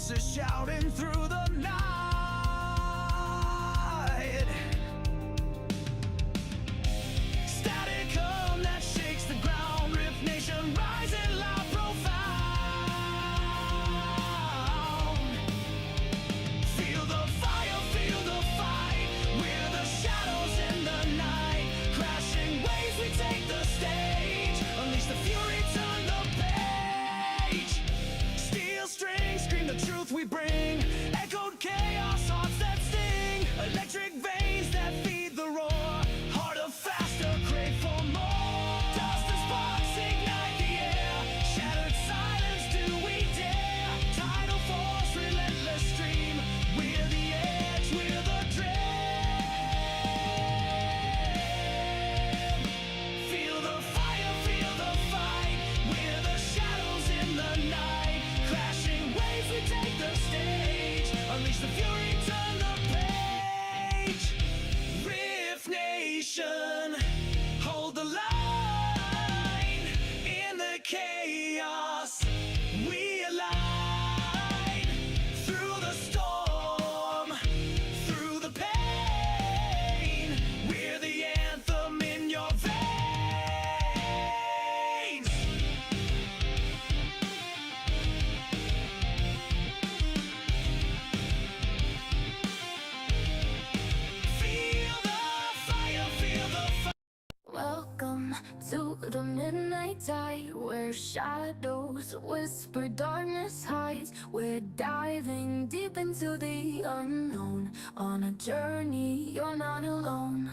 voices shouting through the night. Static hum that shakes the ground. Rift Nation rising loud, profound. Feel the fire, feel the fight. We're the shadows in the night. Crashing waves, we take the stage. Unleash the fury, turn the page. Steel strings scream the truth we bring. Echoed chaos, hearts that sting. Electric veins that feed the roar. Harder, faster, crave for more. Dust and sparks ignite the air. Shattered silence, do we dare? Tidal force, relentless stream. We're the edge, we're the dream. Feel the fire, feel the fight. We're the shadows in the night. Crashing waves, we take the stage. Unleash the fury, turn the page. Rift Nation, hold the line. In the chaos, we align. Through the storm, through the pain. We're the anthem in your veins. Feel the fire, feel the fire. Welcome to the midnight tide, where shadows whisper, darkness hides. We're diving deep into the unknown. On a journey, you're not alone.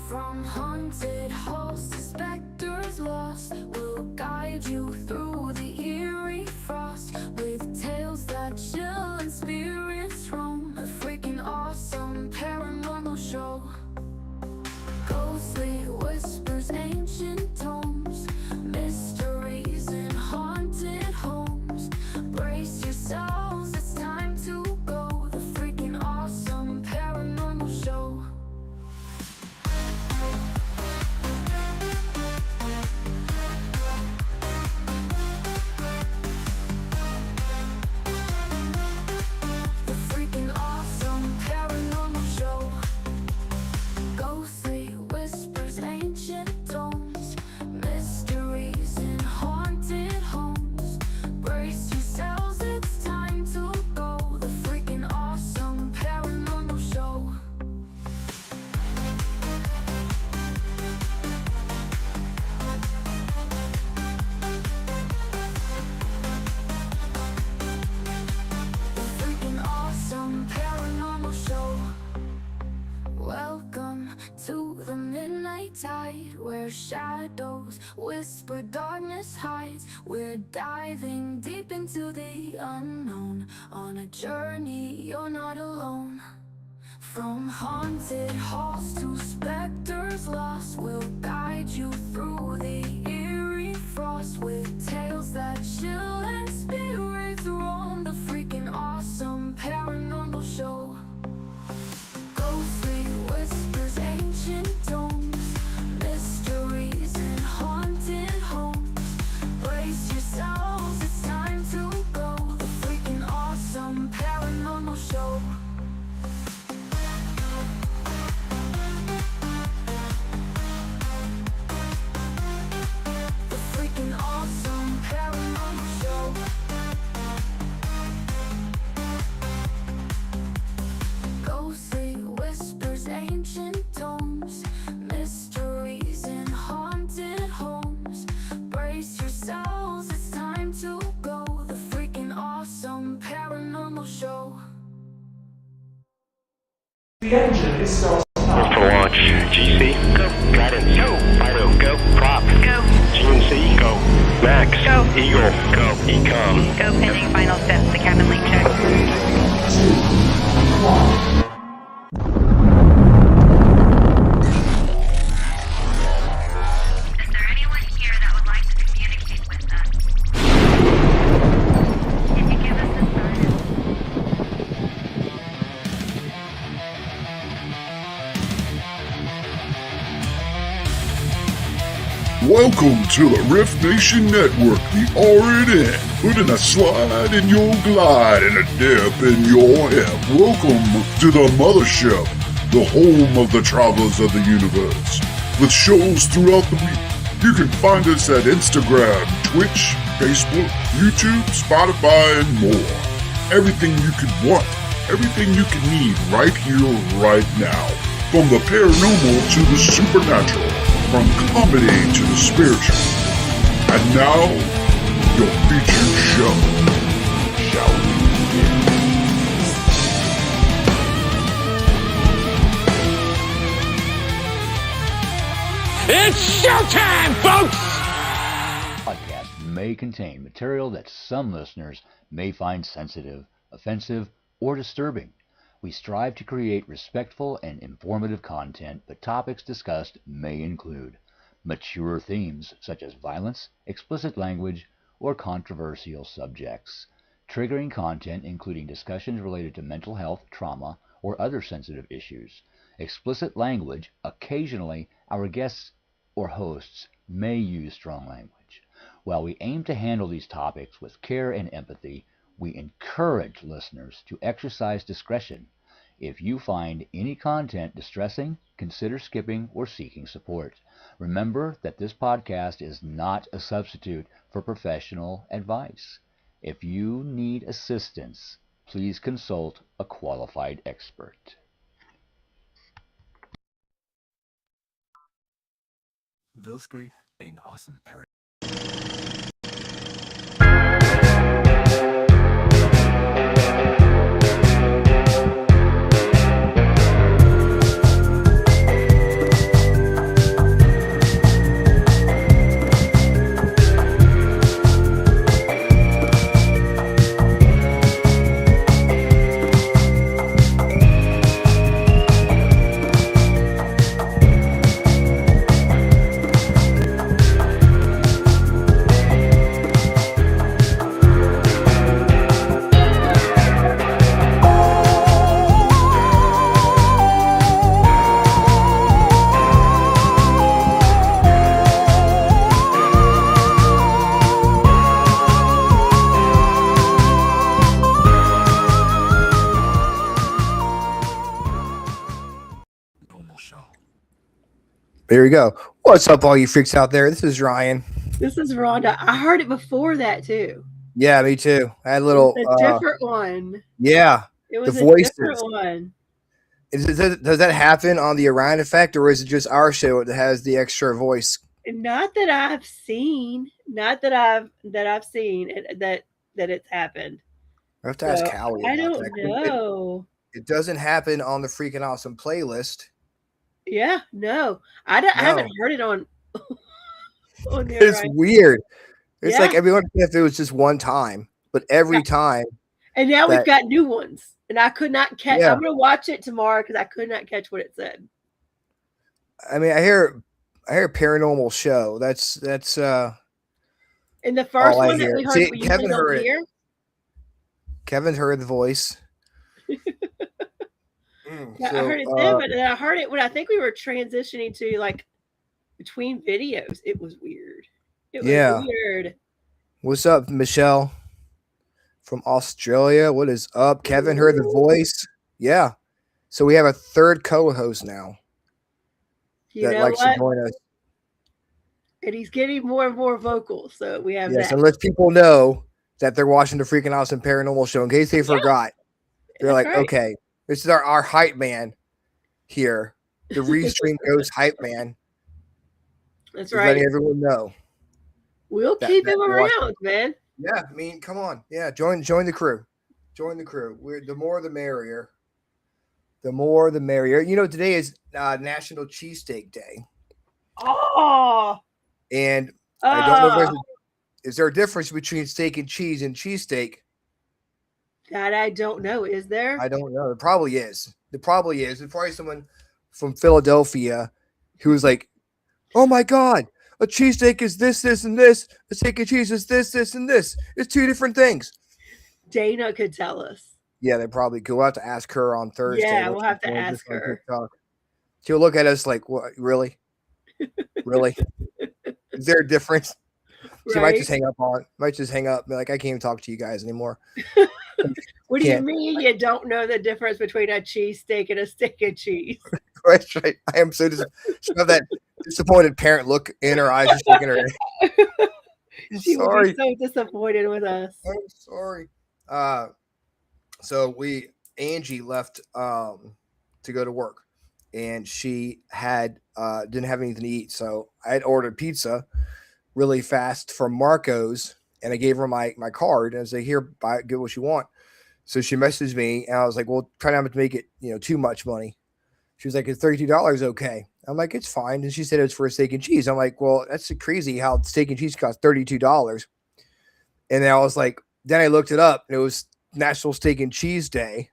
From haunted halls to specters lost, we'll guide you through the eerie frost. With tales that chill and spirits roam. A freaking awesome paranormal show. Ghostly whispers, ancient tomes, mysteries in haunted homes. Brace yourselves, it's time to go. The freaking awesome paranormal show. The freaking awesome paranormal show. Ghostly whispers, ancient tones, mysteries in haunted homes. Brace yourselves, it's time to go. The freaking awesome paranormal show. The freaking awesome paranormal show. Welcome to the midnight tide, where shadows whisper, darkness hides. We're diving deep into the unknown. On a journey, you're not alone. From haunted halls to specters lost, we'll guide you through the eerie frost. With tales that chill and spirits roam. The freaking awesome paranormal show. Ghostly whispers, ancient tomes, mysteries in haunted homes. Brace yourselves, it's time to go. The freaking awesome paranormal show. The freaking awesome paranormal show. Ghostly whispers, ancient tomes, mysteries in haunted homes. Brace yourselves, it's time to go. The freaking awesome paranormal show. The engine is starting up. For launch, GC, go. Guidance, go. Fido, go. Prop, go. GNC, go. Max, go. Eagle, go. Ecom, Go pending final steps to cabin link check. 2, 1. Is there anyone here that would like to communicate with us? Can you give us a sign? Welcome to the Riff Nation Network, the RNN. Putting a slide in your glide and a dip in your hip. Welcome to the mothership, the home of the travelers of the universe. With shows throughout the week, you can find us at Instagram, Twitch, Facebook, YouTube, Spotify, and more. Everything you could want, everything you could need right here, right now. From the paranormal to the supernatural, from comedy to the spiritual. And now, your featured show. Shall we begin? It's showtime, folks! Podcast may contain material that some listeners may find sensitive, offensive, or disturbing. We strive to create respectful and informative content, but topics discussed may include mature themes such as violence, explicit language, or controversial subjects, triggering content including discussions related to mental health, trauma, or other sensitive issues, explicit language. Occasionally, our guests or hosts may use strong language. While we aim to handle these topics with care and empathy, we encourage listeners to exercise discretion. If you find any content distressing, consider skipping or seeking support. Remember that this podcast is not a substitute for professional advice. If you need assistance, please consult a qualified expert. Those great and awesome paranormal. There you go. What's up, all you freaks out there? This is Ryan. This is Rhonda. I heard it before that too. Yeah, me too. I had a little It's a different one. Yeah, It was the a voices. different one. Does that happen on the Orion effect, or is it just our show that has the extra voice? Not that I've seen. Not that I've seen that it's happened. I have to ask So, Callie. I about don't that. know. It doesn't happen on the Freakin Awesome playlist. Yeah, no. I haven't heard it on on there. It's Right. weird. It's Yeah. like everyone if it was just one time, but every Yeah. time. And now we've that- got new ones. And I could not catch. Yeah. I'm going to watch it tomorrow because I could not catch what it said. I mean, I hear paranormal show. That's And the first all I one that hear. we heard, See, we Kevin usually don't heard it. hear. Kevin heard the voice. Yeah, I heard it then, but then I heard it when I think we were transitioning to like between videos. It was weird. It was weird. What's up, Michelle from Australia? What is up? Kevin heard the voice. Yeah. So we have a third co-host now You that know likes what? to join us. And he's getting more and more vocal. So we have Yes, that. and let people know that they're watching the Freakin Awesome Paranormal Show in case they forgot. They're That's like, right. okay, this is our hype man here. The Restream Ghost hype man. That's Just right. letting everyone know. We'll that- keep that him we're watching. around, man. Yeah, I mean, come on. Yeah, join the crew. Join the crew. The more the merrier. The more the merrier. You know, today is National Cheesesteak Day. Oh, And I don't know if is there a difference between steak and cheesesteak? that I don't know. Is there? I don't know. There probably is. There's probably someone from Philadelphia who was like, oh my God, a cheesesteak is this, and this. A steak and cheese is this, and this. It's two different things. Dana could tell us. Yeah, they probably could. We'll have to ask her on Thursday. Yeah, what we'll have she's to doing ask just on her. TikTok. She'll look at us like, what? Really? Really? Is there a difference? She might Right? just hang up and be like, I can't even talk to you guys anymore. What do you Can't. mean you don't know the difference between a cheesesteak and a steak and cheese? That's right. I am so she have that disappointed parent look in her eyes, just shaking her head. I'm She would sorry. be so disappointed with us. I'm sorry. So Angie left to go to work, and she had didn't have anything to eat. So I had ordered pizza really fast from Marco's, and I gave her my card and I said, "Here, buy it, get what you want." So she messaged me, and I was like, "Well, try not to make it too much money." She was like, "Is $32 okay?" I'm like, "It's fine." And she said it was for a steak and cheese. I'm like, "Well, that's crazy how steak and cheese costs $32." And then I was like, then I looked it up, and it was National Steak and Cheese Day.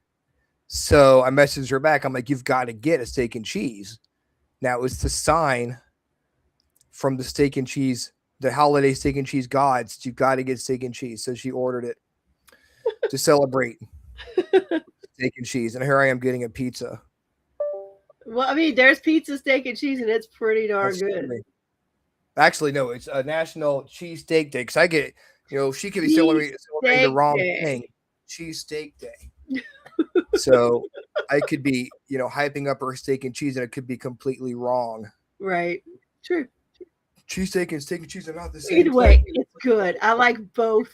So I messaged her back. I'm like, "You've got to get a steak and cheese." Now, it was the sign from the steak and cheese, the holiday steak and cheese gods. You've got to get steak and cheese. So she ordered it to celebrate steak and cheese. And here I am getting a pizza. Well, I mean, there's pizza, steak, and cheese, and it's pretty darn That's good. funny. Actually, no, it's a National Cheesesteak Day because I get, she could be celebrating the Cheesesteak wrong Day. thing. Cheesesteak Day. So I could be, hyping up her steak and cheese, and it could be completely wrong. Right. True. Cheesesteak and steak and cheese are not the same. Either way, thing. it's good. I like both.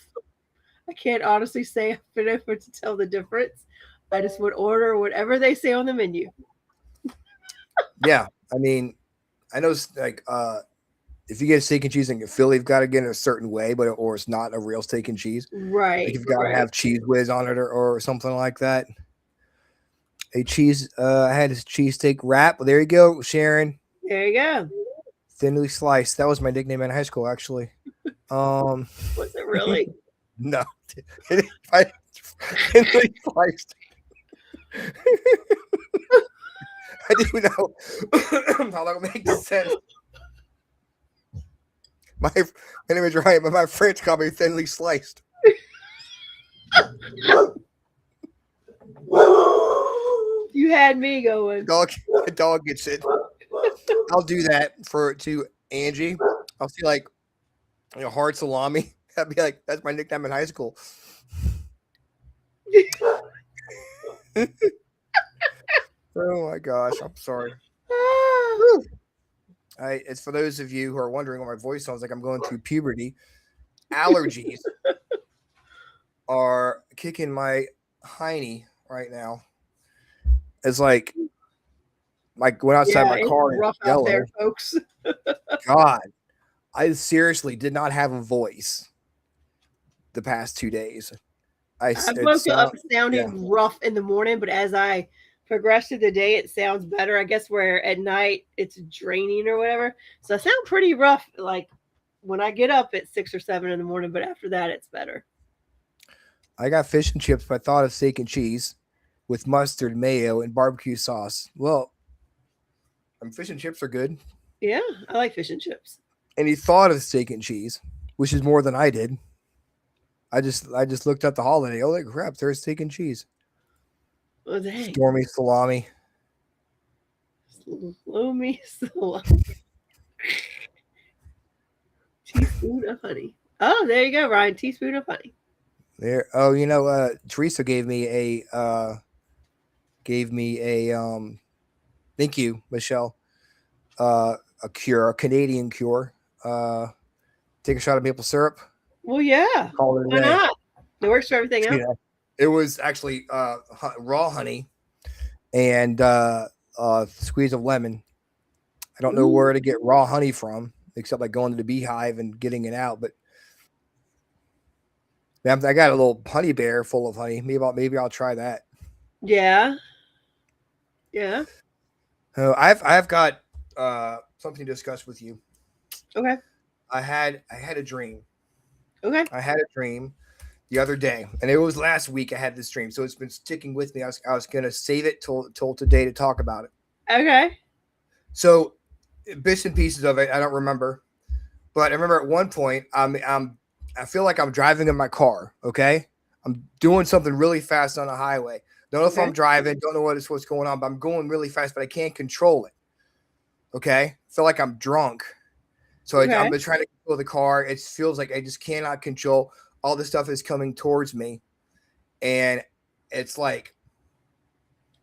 I can't honestly say I've been able to tell the difference. I just would order whatever they say on the menu. Yeah, I mean, I know like if you get a steak and cheese in Philly, you've got to get it a certain way, or it's not a real steak and cheese. Right. Like you've got to have cheese whiz on it or something like that. I had a cheesesteak wrap. Well, there you go, Sharon. There you go. Thinly sliced. That was my nickname in high school, actually. Was it really? No. Thinly sliced. I didn't know how that would make sense. My name is Ryan, but my friends call me Thinly Sliced. You had me going. The dog gets it. I'll do that to Angie. I'll see like hard salami. I'd be like, that's my nickname in high school. Oh my gosh, I'm sorry. It's for those of you who are wondering what my voice sounds like. I'm going through puberty. Allergies are kicking my hiney right now. It's like going outside my car and rough yellow. out there, folks. God, I seriously did not have a voice the past 2 days. I woke up sounding rough in the morning, but as I progress through the day, it sounds better. I guess where at night it's draining or whatever. So I sound pretty rough, like when I get up at 6 or 7 in the morning, but after that, it's better. I got fish and chips, but I thought of steak and cheese with mustard, mayo, and barbecue sauce. Well, fish and chips are good. Yeah, I like fish and chips. And he thought of steak and cheese, which is more than I did. I just looked at the holiday. Holy crap, there's steak and cheese. Oh, dang. Stormy salami. Salami. Teaspoon of honey. Oh, there you go, Ryan. Teaspoon of honey. There. Oh, Teresa gave me a thank you, Michelle. A Canadian cure. Take a shot of maple syrup. Well, yeah. Call it a Why day. not? It works for everything else. Yeah. It was actually raw honey and squeeze of lemon. I don't know where to get raw honey from, except like going to the beehive and getting it out. But I got a little honey bear full of honey. Maybe I'll try that. Yeah. Yeah. I've got something to discuss with you. Okay. I had a dream. Okay. I had a dream the other day, and it was last week. I had this dream, so it's been sticking with me. I was gonna save it till today to talk about it. Okay. So bits and pieces of it, I don't remember, but I remember at one point, I feel like I'm driving in my car. Okay, I'm doing something really fast on the highway. Don't know if I'm driving. Don't know what's going on, but I'm going really fast, but I can't control it. Okay, feel like I'm drunk. So I'm trying to control the car. It feels like I just cannot control. All the stuff is coming towards me, and it's like,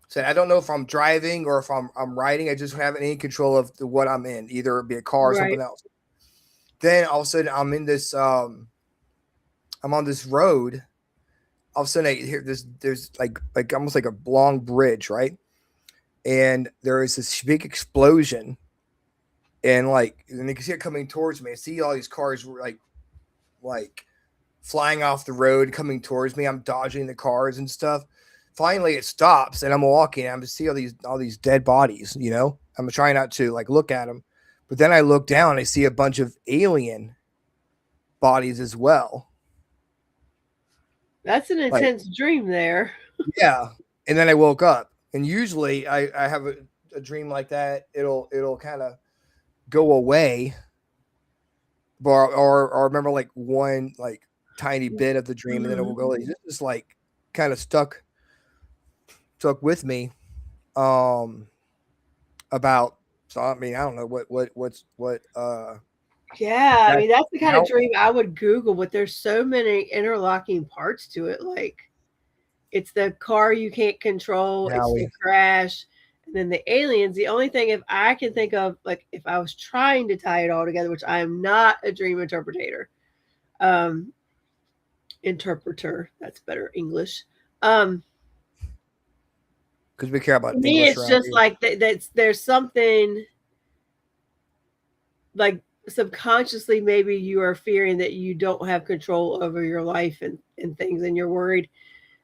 so I don't know if I'm driving or if I'm riding. I just haven't any control of what I'm in, either it be a car or something else. Then all of a sudden I'm in this, I'm on this road. All of a sudden I hear there's like almost like a long bridge, right? And there is this big explosion, and you can see it coming towards me. I see all these cars like flying off the road, coming towards me. I'm dodging the cars and stuff. Finally, it stops, and I'm walking. I'm see all these dead bodies. You know, I'm trying not to look at them, but then I look down. And I see a bunch of alien bodies as well. That's an intense dream there. Yeah, and then I woke up. And usually, I have a dream like that. It'll kind of go away, or remember one tiny bit of the dream, and then it will go. This is kind of stuck with me. About, so I mean, I don't know what's yeah, I mean, that's the kind of dream I would Google, but there's so many interlocking parts to it. Like, it's the car you can't control, it's the crash, and then the aliens. The only thing, if I can think of, if I was trying to tie it all together, which I am not a dream interpreter, that's better English. Because we care about me, it's just there's something subconsciously, maybe you are fearing that you don't have control over your life and things, and you're worried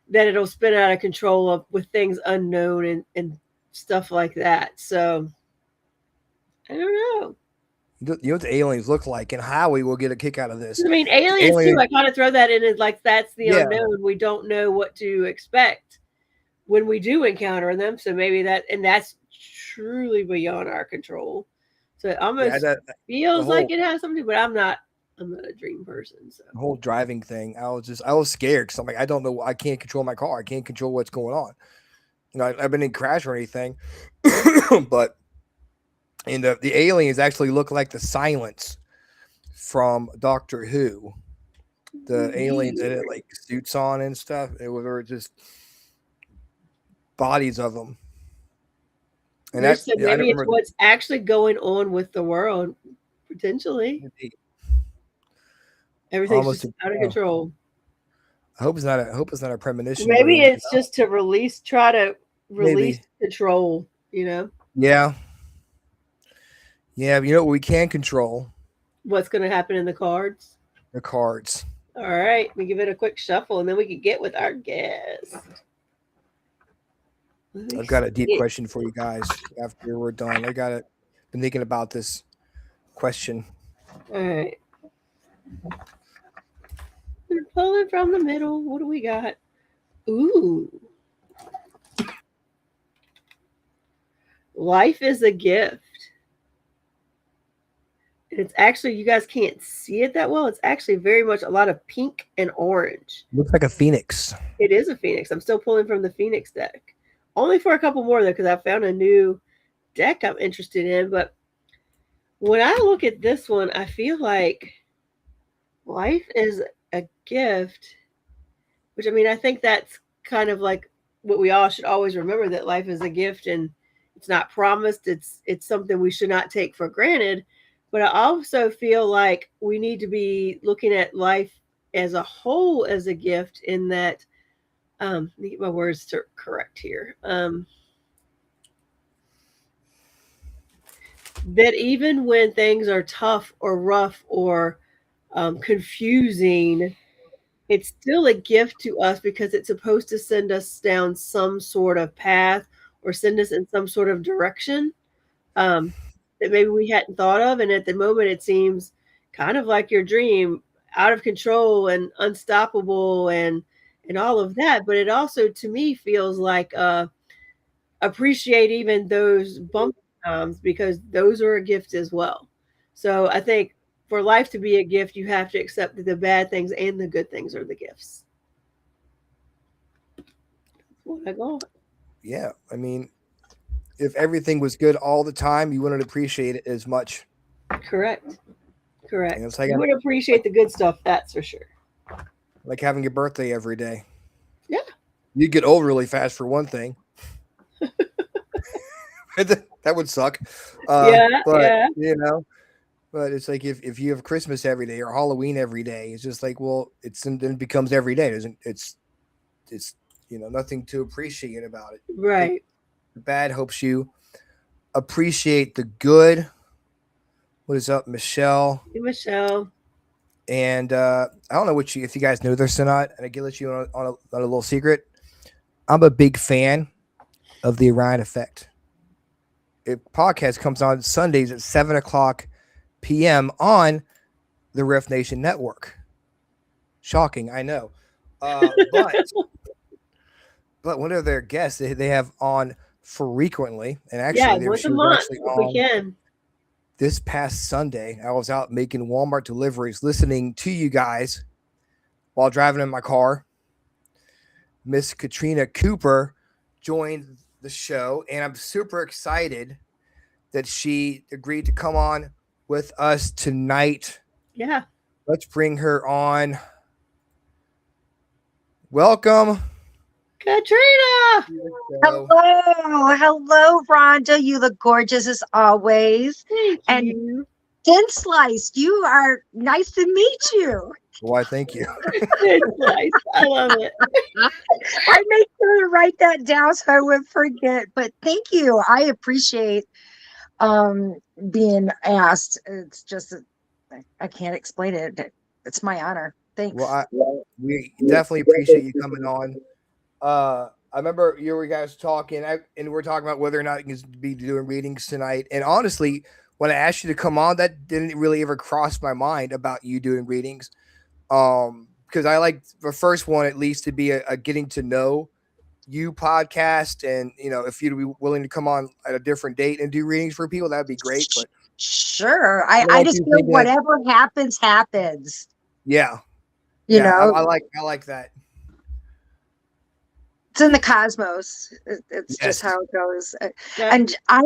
that it'll spin out of control with things unknown and stuff like that. So I don't know. You know what the aliens look like, and Howie will get a kick out of this. I mean, aliens too. I kind of throw that in as that's the unknown. We don't know what to expect when we do encounter them. So maybe that's truly beyond our control. So it almost feels like it has something, but I'm not a dream person. So the whole driving thing, I was scared because I'm like, I don't know, I can't control my car. I can't control what's going on. You know, I've been in crash or anything, but the aliens actually look like the Silence from Doctor Who. The aliens that had suits on and stuff. They were just bodies of them. And that's maybe it's what's actually going on with the world, potentially. Everything's just out of control. I hope it's not a premonition. Maybe it's just to try to release control, you know? Yeah. Yeah, but you know what we can control? What's going to happen in the cards? The cards. All right. We give it a quick shuffle, and then we can get with our guest. I've got a deep question for you guys after we're done. Been thinking about this question. All right. We're pulling from the middle. What do we got? Ooh. Life is a gift. It's actually, you guys can't see it that well. It's actually very much a lot of pink and orange. Looks like a phoenix. It is a phoenix. I'm still pulling from the phoenix deck. Only for a couple more, though, because I found a new deck I'm interested in. But when I look at this one, I feel like life is a gift, which, I mean, I think that's kind of like what we all should always remember, that life is a gift and it's not promised. It's something we should not take for granted. But I also feel like we need to be looking at life as a whole as a gift, in that, let me get my words correct here. That even when things are tough or rough or confusing, it's still a gift to us, because it's supposed to send us down some sort of path or send us in some sort of direction that maybe we hadn't thought of. And at the moment, it seems kind of like your dream, out of control and unstoppable and all of that. But it also, to me, feels like appreciate even those bumpy times, because those are a gift as well. So I think for life to be a gift, you have to accept that the bad things and the good things are the gifts. That's what I got. Yeah, I mean, if everything was good all the time, you wouldn't appreciate it as much. Correct. Correct. And it's like You would appreciate the good stuff, that's for sure. like having your birthday every day. Yeah. You get old really fast for one thing. That would suck. Yeah, but yeah. you know, but it's like if you have Christmas every day or Halloween every day, it's just like, well, then it becomes every day. It's nothing to appreciate about it. Right. The bad helps you appreciate the good. What is up, Michelle? Hey, Michelle. And I don't know if you guys know this or not, and I can let you on a little secret. I'm a big fan of the Orion Effect. Podcast comes on Sundays at 7:00 p.m. on the Riff Nation Network. Shocking, I know. But one of their guests they have on frequently, and actually, once a month actually if we can. This past Sunday, I was out making Walmart deliveries, listening to you guys while driving in my car. Miss Katrina Cooper joined the show, and I'm super excited that she agreed to come on with us tonight. Yeah. Let's bring her on. Welcome, Katrina. Hello, Rhonda. You look gorgeous as always. Thank you. Thin Sliced, you are nice to meet you. Why, thank you. It's nice. I love it. I made sure to write that down so I wouldn't forget. But thank you. I appreciate being asked. It's just I can't explain it. It's my honor. Thanks. Well, we definitely appreciate you coming on. I remember you guys talking, and we're talking about whether or not you can be doing readings tonight. And honestly, when I asked you to come on, that didn't really ever cross my mind about you doing readings. Because I like the first one at least to be a getting to know you podcast, and if you'd be willing to come on at a different date and do readings for people, that'd be great. But sure, I just feel whatever happens. Yeah, I like that. It's in the cosmos. It's just how it goes. And I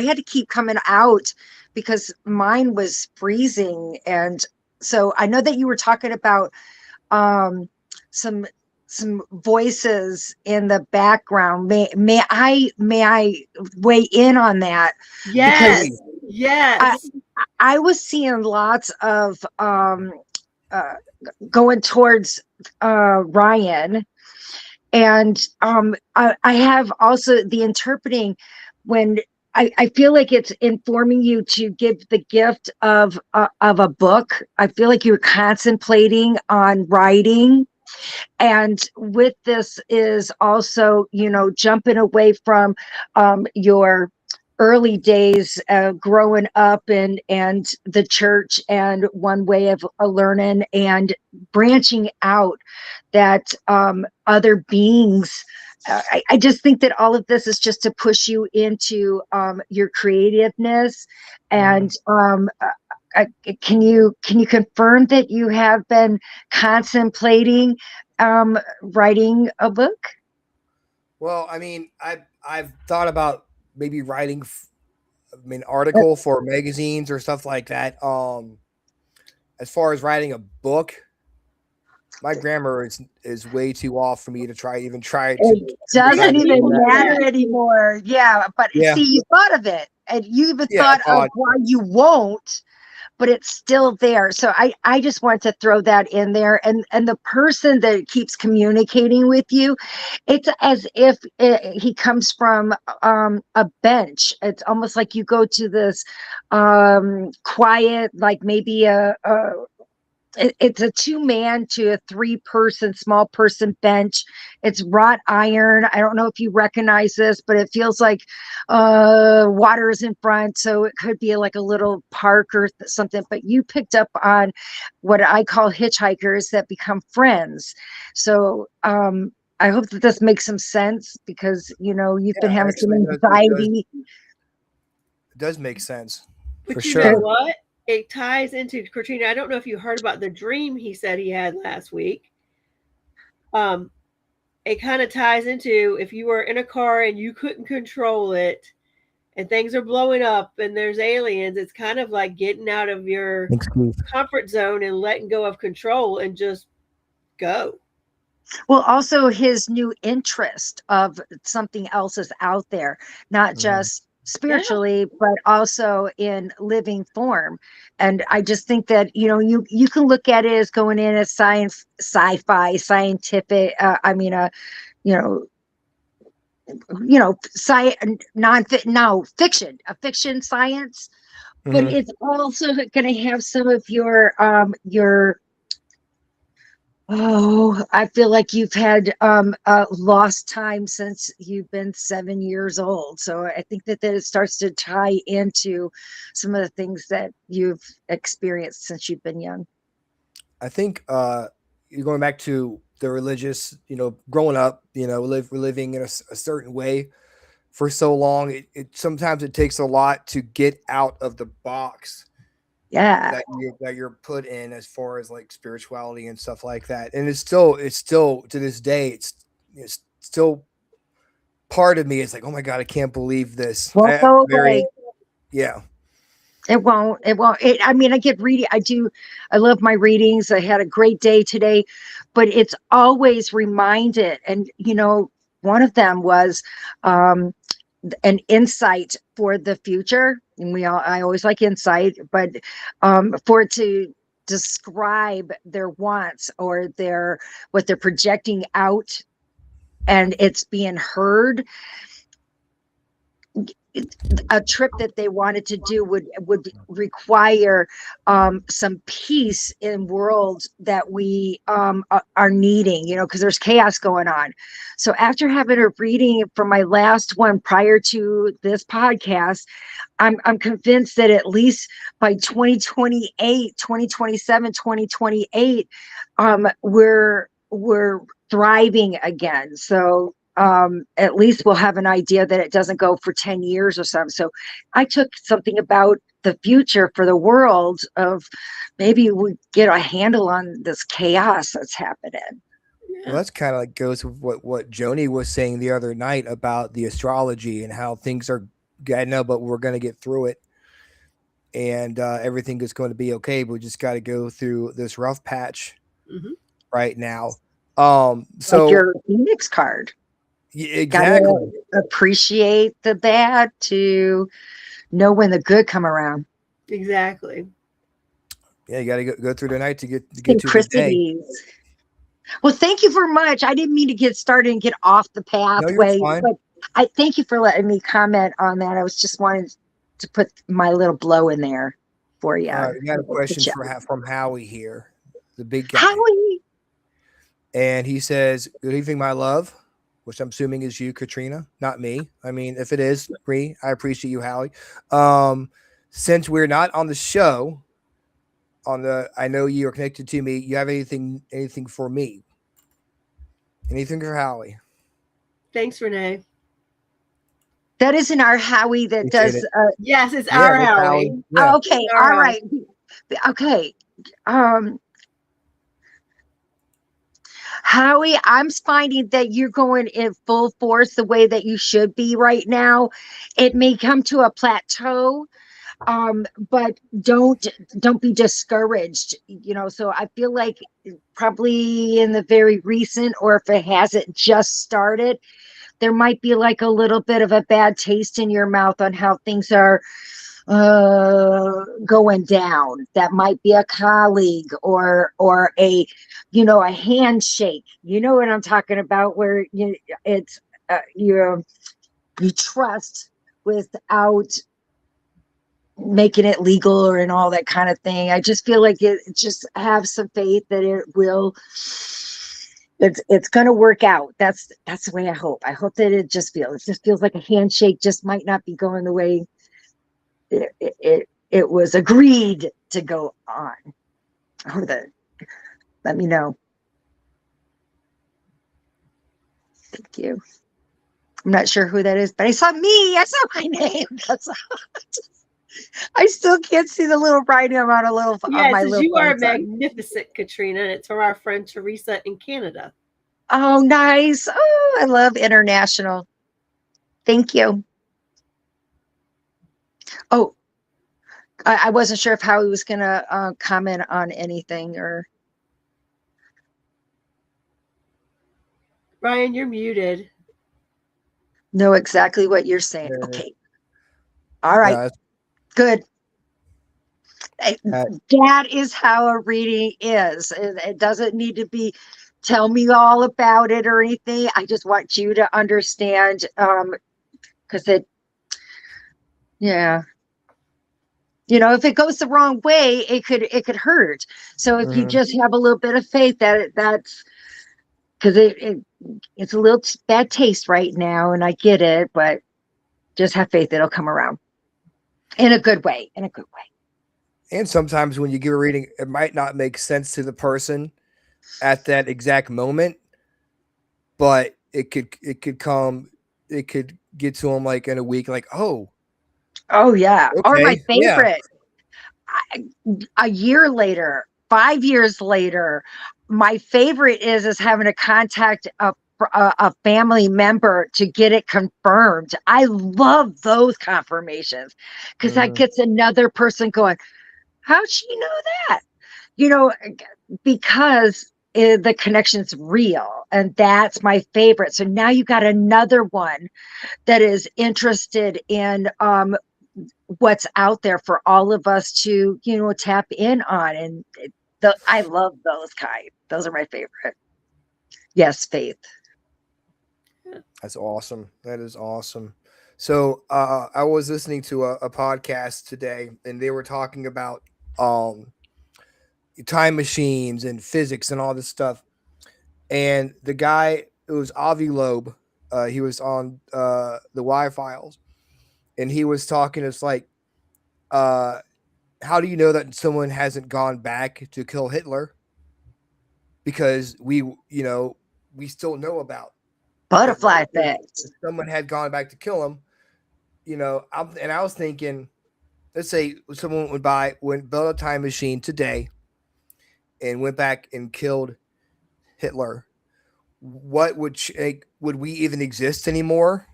had to keep coming out because mine was freezing. And so I know that you were talking about some voices in the background. May I weigh in on that? Yes. Because yes. I was seeing lots of going towards Ryan. And I have also the interpreting when I feel like it's informing you to give the gift of a book. I feel like you're contemplating on writing. And with this is also, jumping away from your early days growing up and the church and one way of learning and branching out that other beings. I just think that all of this is just to push you into your creativeness. And can you confirm that you have been contemplating writing a book? Well, I mean, I've thought about maybe writing article for magazines or stuff like that. As far as writing a book, my grammar is way too off for me to try. It doesn't even matter anymore. Yeah, but see, you thought of it, and you even thought of why you won't, but it's still there. So I just want to throw that in there. And the person that keeps communicating with you, it's as if he comes from a bench. It's almost like you go to this quiet, like maybe it's a 2-man to a 3-person, small person bench. It's wrought iron. I don't know if you recognize this, but it feels like water is in front. So it could be like a little park or something, but you picked up on what I call hitchhikers that become friends. So I hope that this makes some sense because, you've been having some anxiety. It does make sense. But for you sure. know what? It ties into Katrina. I don't know if you heard about the dream he said he had last week. It kind of ties into if you were in a car and you couldn't control it and things are blowing up and there's aliens, it's kind of like getting out of your comfort zone and letting go of control and just go. Well, also his new interest of something else is out there, not just spiritually, but also in living form. And I just think that, you can look at it as going in as science, sci-fi, scientific, fiction, a fiction science, but it's also going to have some of your I feel like you've had lost time since you've been 7 years old. So I think that it starts to tie into some of the things that you've experienced since you've been young. I think you're going back to the religious, growing up, we're living in a certain way for so long. Sometimes it takes a lot to get out of the box. Yeah, that you're put in as far as like spirituality and stuff like that. And it's still to this day, it's still part of me. It's like, oh my God, I can't believe this. Won't go away. Yeah. It won't. I get reading. I love my readings. I had a great day today, but it's always reminded. And, one of them was an insight for the future. And I always like insight, but for it to describe their wants or what they're projecting out and it's being heard. A trip that they wanted to do would require some peace in worlds that we are needing, because there's chaos going on. So after having a reading from my last one prior to this podcast, I'm convinced that at least by 2028, 2027, 2028, we're thriving again. So at least we'll have an idea that it doesn't go for 10 years or something. So I took something about the future for the world of maybe we get a handle on this chaos that's happening. Well, that's kind of like goes with what Joni was saying the other night about the astrology and how things are getting up, but we're going to get through it. And everything is going to be okay. But we just got to go through this rough patch right now. So like your Phoenix card. Yeah, exactly. Gotta appreciate the bad to know when the good come around. Exactly. Yeah, you got to go through the night to get to the day. Well, thank you very much. I didn't mean to get started and get off the pathway, but I thank you for letting me comment on that. I was just wanting to put my little blow in there for you. You got a question from Howie here, the big guy. Howie. And he says, "Good evening, my love," which I'm assuming is you, Katrina, not me. I mean, if it is me, I appreciate you, Howie. Since we're not on the show, I know you are connected to me. You have anything for me? Anything for Howie? Thanks, Renee. That isn't our Howie that does. Yes, it's our Howie. Yeah. Okay, all right. Okay. Howie, I'm finding that you're going in full force the way that you should be right now. It may come to a plateau, but don't be discouraged. So I feel like probably in the very recent, or if it hasn't just started, there might be like a little bit of a bad taste in your mouth on how things are going down. That might be a colleague or a a handshake. You know what I'm talking about, where you trust without making it legal and all that kind of thing. I just feel like just have some faith that it's going to work out. That's the way I hope. I hope that it just feels like a handshake just might not be going the way it was agreed to go on. Let me know. Thank you. I'm not sure who that is, but I saw my name. That's all. I still can't see the little writing on my little. Yes, you are magnificent, Katrina. And it's from our friend Teresa in Canada. Oh, nice. Oh, I love international. Thank you. Oh, I wasn't sure if Howie was going to comment on anything or. Ryan, you're muted. Know exactly what you're saying. Okay. All right. Good. That is how a reading is. It doesn't need to be tell me all about it or anything. I just want you to understand because yeah. If it goes the wrong way, it could hurt. So if you just have a little bit of faith that's because it's a little bad taste right now, and I get it, but just have faith it'll come around in a good way. And sometimes when you give a reading, it might not make sense to the person at that exact moment, but it could get to them like in a week, like, oh yeah. Okay. Or my favorite, a year later, 5 years later, my favorite is having to contact a family member to get it confirmed. I love those confirmations because that gets another person going, how'd she know that? Because the connection's real, and that's my favorite. So now you got another one that is interested in what's out there for all of us to tap in on, and I love those kind. Those are my favorite. Yes, Faith. That's awesome. That is awesome. So I was listening to a podcast today, and they were talking about time machines and physics and all this stuff. And the guy, it was Avi Loeb. He was on the Y Files, and he was talking. It's like, how do you know that someone hasn't gone back to kill Hitler? Because we still know about butterfly effect. If someone had gone back to kill him, and I was thinking, let's say someone would build a time machine today and went back and killed Hitler. What would we even exist anymore?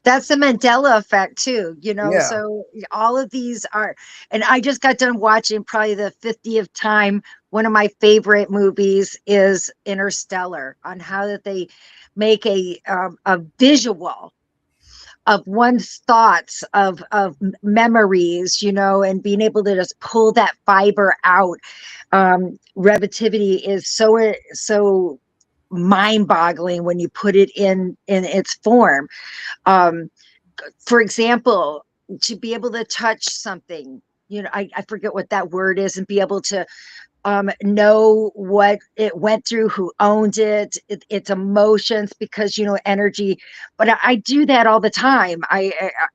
That's the Mandela effect too, so all of these are, and I just got done watching probably the 50th time. One of my favorite movies is Interstellar, on how that they make a visual of one's thoughts of memories, and being able to just pull that fiber out. Relativity is so mind-boggling when you put it in its form. For example, to be able to touch something, I forget what that word is, and be able to know what it went through, who owned it, its emotions, because energy. But I do that all the time.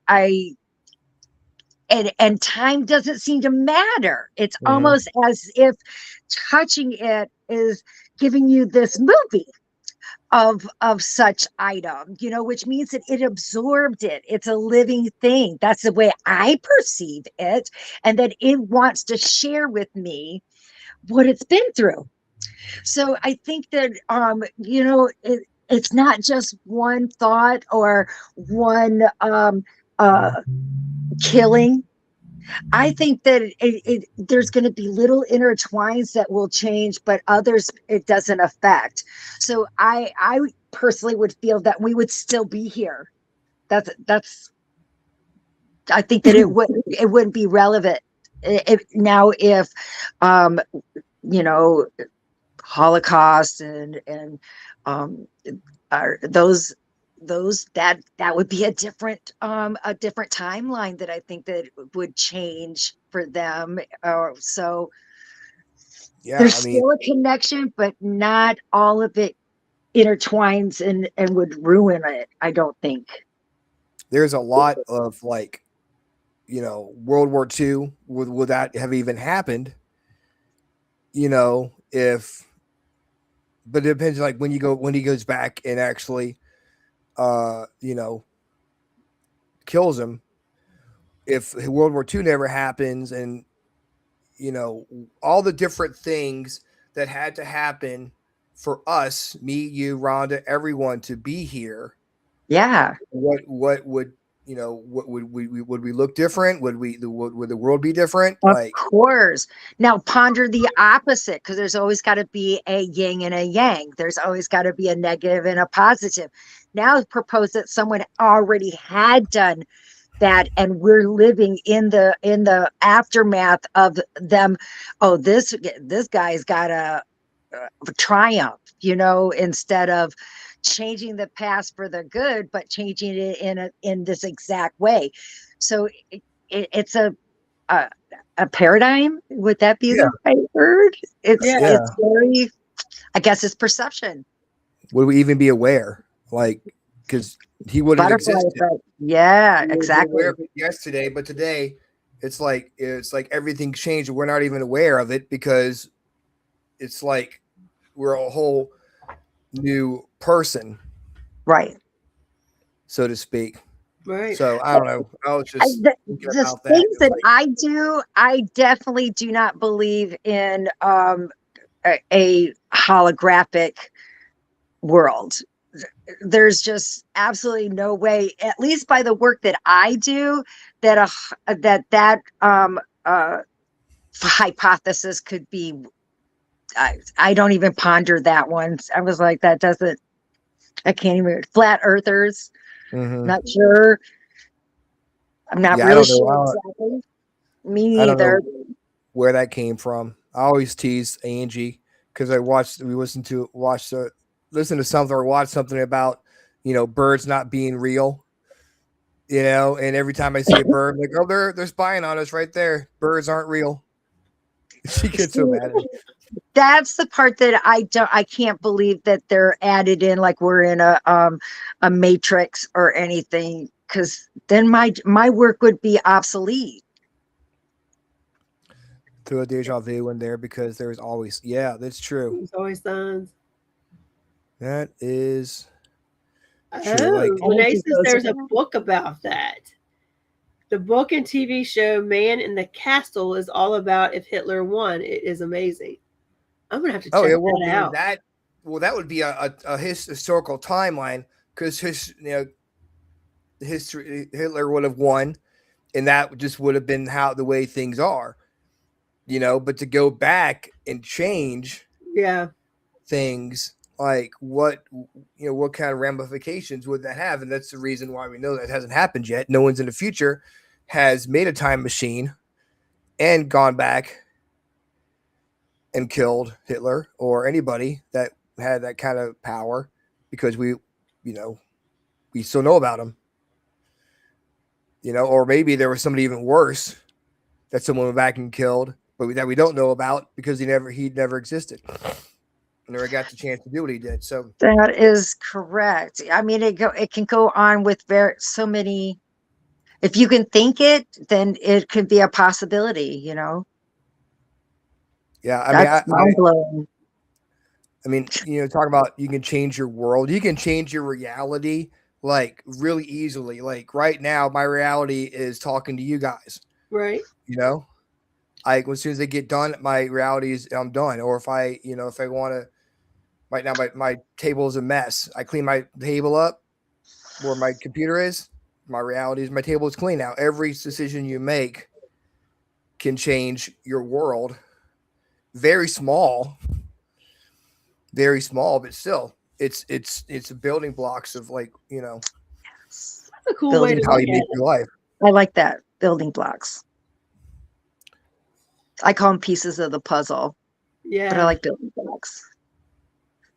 And time doesn't seem to matter. It's almost as if touching it is giving you this movie of such item, which means that it absorbed it. It's a living thing. That's the way I perceive it, and that it wants to share with me what it's been through. So I think that it's not just one thought or one killing. I think that there's going to be little intertwines that will change, but others it doesn't affect. So I personally would feel that we would still be here. That's. I think that it wouldn't be relevant if Holocaust and that would be a different timeline that I think that would change for them. So there's still a connection, but not all of it intertwines and would ruin it. I don't think. There's a lot of World War II would that have even happened? But it depends. Like when he goes back and actually kills him. If World War II never happens, and all the different things that had to happen for us, me, you, Rhonda, everyone to be here. Yeah. What would you know, would we look different? Would the world be different? Of course. Now ponder the opposite, because there's always got to be a yin and a yang. There's always got to be a negative and a positive. Now propose that someone already had done that, and we're living in the aftermath of them. Oh, this guy's got a triumph, you know, instead of changing the past for the good, but changing it in this exact way. So it's a paradigm. Would that be the right word? It's very, I guess it's perception. Would we even be aware? Like, because he wouldn't exist. Yeah, exactly. Yesterday, but today it's like everything's changed. We're not even aware of it because it's like we're a whole new person, right? So to speak. Right. So I don't know. I was just the things that I do. I definitely do not believe in a holographic world. There's just absolutely no way, at least by the work that I do, that that hypothesis could be. I don't even ponder that one. I was like, that doesn't. I can't even. Flat earthers. Not sure. I'm not really sure exactly. Me neither. Where that came from. I always tease Angie because we listen to something or watch something about, you know, birds not being real, you know, and every time I see a bird, I'm like, oh, they're spying on us right there. Birds aren't real. She gets so mad at me. That's the part that I can't believe that they're added in, like we're in a matrix or anything, because then my work would be obsolete. Through a deja vu in there, because there's always, that's true. There's always signs. That is true. Oh, Like, Renee says there's a book about that. The book and TV show Man in the Castle is all about if Hitler won. It is amazing. I'm gonna have to check that out. That would be a historical timeline, because history Hitler would have won, and that just would have been the way things are, you know. But to go back and change, things, like what kind of ramifications would that have? And that's the reason why we know that hasn't happened yet. No one's in the future has made a time machine and gone back and killed Hitler or anybody that had that kind of power, because we still know about him, you know. Or maybe there was somebody even worse that someone went back and killed, but that we don't know about because he never existed. Never got the chance to do what he did. So that is correct. I mean, it can go on with so many. If you can think it, then it could be a possibility, you know. Yeah, that's mind blowing. I mean, you know, talk about you can change your world, you can change your reality like really easily. Like right now, my reality is talking to you guys. Right. You know, like as soon as I get done, my reality is I'm done. Or if I want to. Right now, my table is a mess. I clean my table up where my computer is. My reality is my table is clean now. Every decision you make can change your world. Very small, but still, it's building blocks of, like, you know, that's a cool way to how you make your life. I like that, building blocks. I call them pieces of the puzzle. Yeah, but I like building blocks.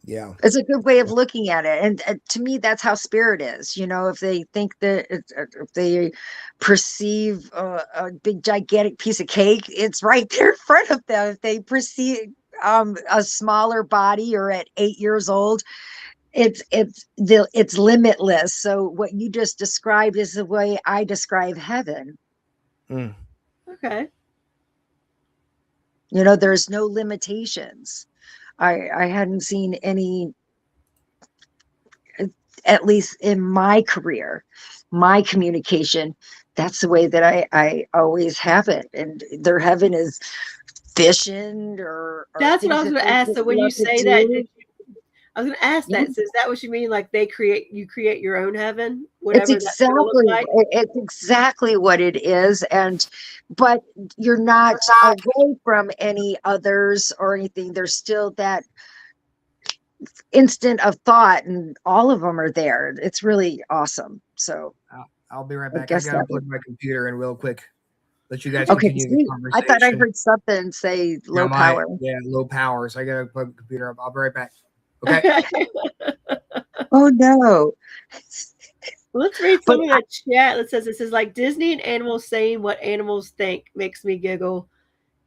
Yeah, it's a good way of looking at it, and to me, that's how spirit is. You know, if they think that if they perceive a big gigantic piece of cake, it's right there in front of them. If they perceive a smaller body, or at 8 years old, it's limitless. So what you just described is the way I describe heaven. Okay. You know, there's no limitations. I hadn't seen any, at least in my career, my communication. That's the way that I always have it. And their heaven is fishing or that's what I was going to ask. So when you say that, I was going to ask that. So is that what you mean? Like you create your own heaven, It's whatever that's going to look like? it's exactly what it is. But you're not away from any others or anything. There's still that instant of thought, and all of them are there. It's really awesome. So I'll be right back. I gotta plug my computer in real quick. Let you guys okay. continue the conversation. I thought I heard something say low power. Yeah, low power. So I gotta plug the computer up. I'll be right back. Okay. Oh no. Let's read some of that chat that says, it says like Disney and animals saying what animals think makes me giggle.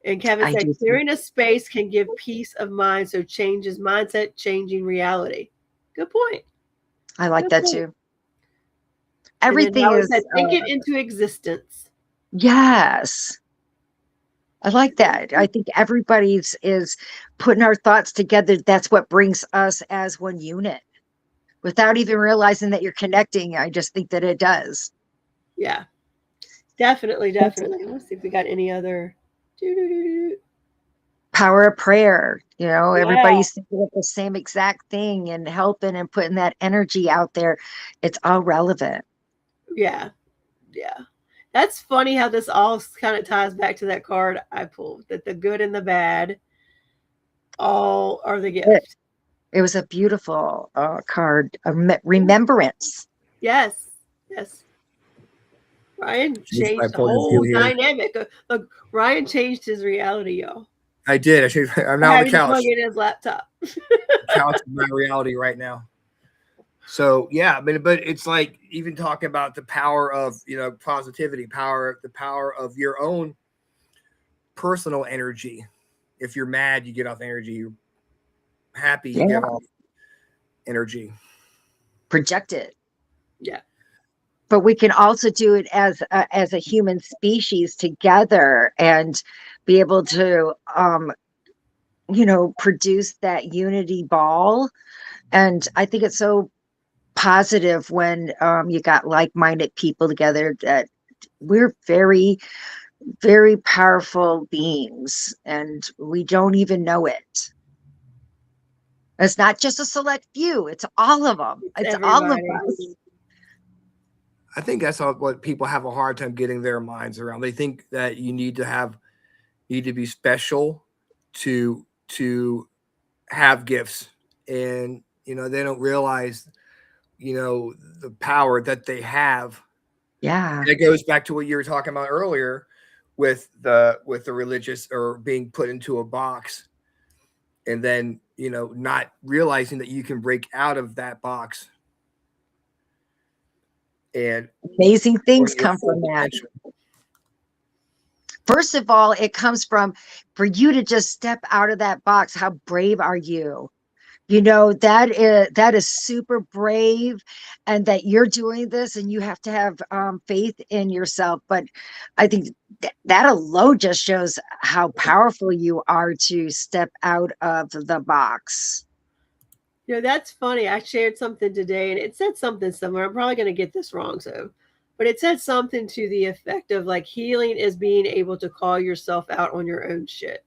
And Kevin said, clearing a space can give peace of mind. So changes mindset, changing reality. Good point. I like that too. Everything is think it into existence. Yes. I like that. I think everybody's is putting our thoughts together. That's what brings us as one unit. Without even realizing that you're connecting, I just think that it does. Yeah. Definitely. Let's see if we got any other. Power of prayer. Everybody's thinking of the same exact thing and helping and putting that energy out there. It's all relevant. Yeah. That's funny how this all kind of ties back to that card I pulled, that the good and the bad all are the gift. It was a beautiful card, a remembrance. Yes. Ryan changed the whole dynamic. Look, Ryan changed his reality, y'all. I did. I'm now on the couch. Plug in his laptop. Couch is my reality right now. So yeah, but it's like even talking about the power of positivity, the power of your own personal energy. If you're mad, you get off energy. You're happy, you get off energy. Project it. Yeah. But we can also do it as a human species together and be able to produce that unity ball. And I think it's so positive when you got like-minded people together, that we're very, very powerful beings and we don't even know it. It's not just a select few, it's all of them. It's all of us. I think that's what people have a hard time getting their minds around. They think that you need to be special to have gifts, and they don't realize the power that they have. Yeah. And it goes back to what you were talking about earlier with the religious, or being put into a box, and then not realizing that you can break out of that box. And amazing things come from that. First of all, it comes from, for you to just step out of that box. How brave are you? That is super brave, and that you're doing this, and you have to have faith in yourself. But I think that alone just shows how powerful you are to step out of the box. That's funny. I shared something today and it said something similar. I'm probably going to get this wrong. But it said something to the effect of like, healing is being able to call yourself out on your own shit.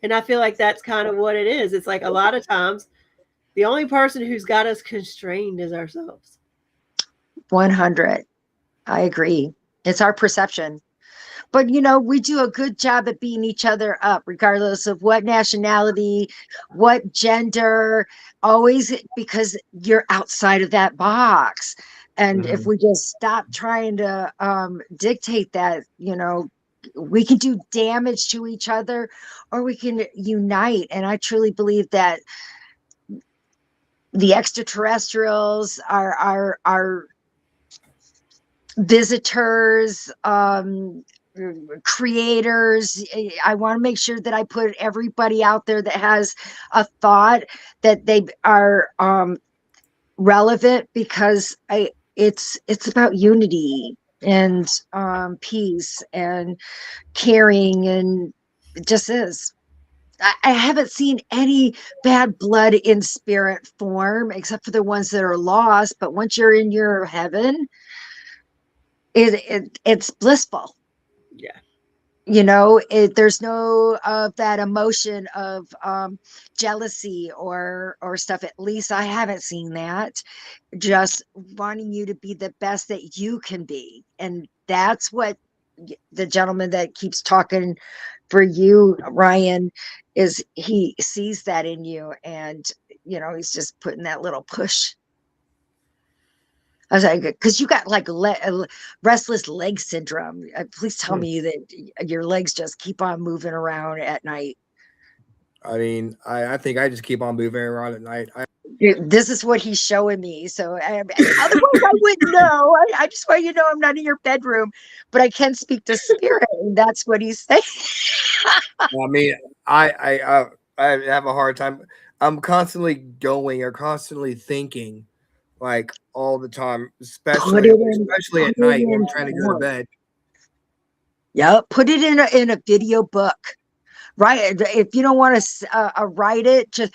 And I feel like that's kind of what it is. It's like a lot of times the only person who's got us constrained is ourselves. 100. I agree. It's our perception. But, we do a good job at beating each other up, regardless of what nationality, what gender, always because you're outside of that box. And if we just stop trying to dictate that, we can do damage to each other, or we can unite. And I truly believe that the extraterrestrials are visitors, creators. I want to make sure that I put everybody out there that has a thought, that they are relevant, because it's about unity and peace and caring, and it just is. I haven't seen any bad blood in spirit form, except for the ones that are lost. But once you're in your heaven, it's blissful. Yeah. there's no of that emotion of jealousy or stuff. At least I haven't seen that. Just wanting you to be the best that you can be, and that's what the gentleman that keeps talking for you, Ryan, is he sees that in you, and he's just putting that little push. I was like, because you got like restless leg syndrome. Please tell me that your legs just keep on moving around at night. I mean, I think I just keep on moving around at night. This is what he's showing me. So otherwise I wouldn't know. I just want you to know I'm not in your bedroom, but I can speak to spirit, and that's what he's saying. I mean, I have a hard time. I'm constantly going or constantly thinking, like all the time, especially at night when I'm trying to go to bed. Yeah, put it in a video book. Right. If you don't want to write it, just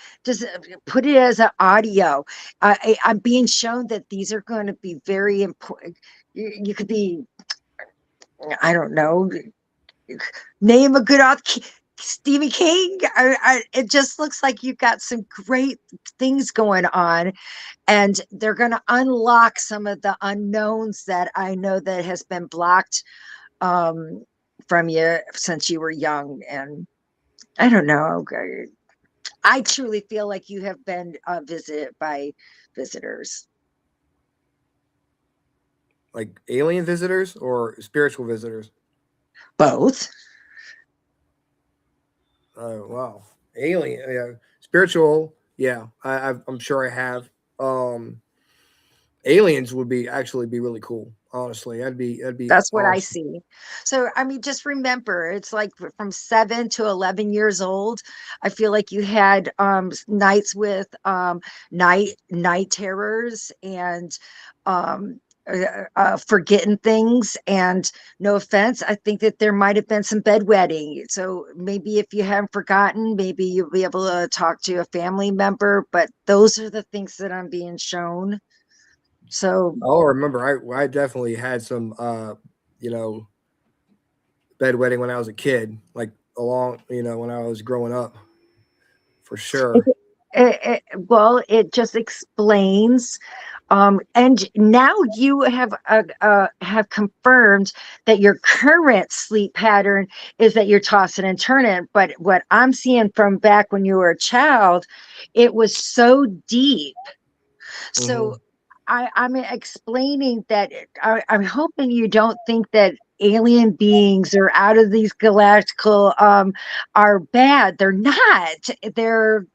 put it as an audio. I'm being shown that these are going to be very important. You could be, I don't know, name a good author, Stephen King. It just looks like you've got some great things going on, and they're going to unlock some of the unknowns that I know that has been blocked from you since you were young. And I don't know. I truly feel like you have been visited by visitors. Like alien visitors or spiritual visitors? Both. Oh, wow. Alien, yeah. Spiritual, yeah. I'm sure I have. Aliens would be really cool. Honestly, that'd be. That's what awesome. I see. So, I mean, just remember, it's like from 7 to 11 years old. I feel like you had nights with night terrors and forgetting things. And no offense, I think that there might have been some bedwetting. So maybe if you haven't forgotten, maybe you'll be able to talk to a family member. But those are the things that I'm being shown. So remember, I definitely had some bedwetting when I was a kid, like when I was growing up, for sure. Well, it just explains, and now you have confirmed that your current sleep pattern is that you're tossing and turning. But what I'm seeing from back when you were a child, it was so deep. So I'm explaining that I'm hoping you don't think that alien beings or out of these galactical are bad. They're not. They're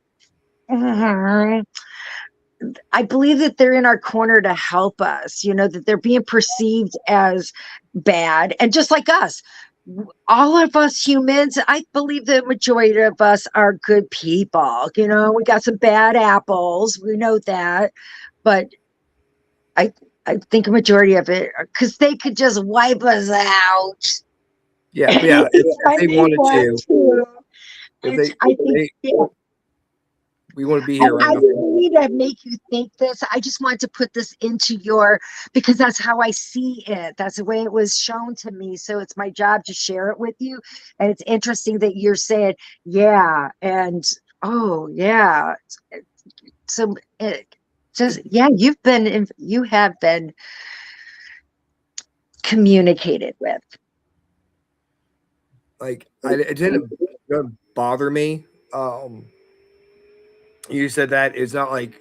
I believe that they're in our corner to help us, that they're being perceived as bad. And just like us, all of us humans, I believe the majority of us are good people. We got some bad apples. We know that. But I think a majority of it, because they could just wipe us out. Yeah. If they wanted to. We want to be here. I didn't need to make you think this. I just want to put this into because that's how I see it. That's the way it was shown to me. So it's my job to share it with you. And it's interesting that you're saying, yeah. And, oh, yeah. So you have been communicated with. Like, it didn't bother me. You said that it's not like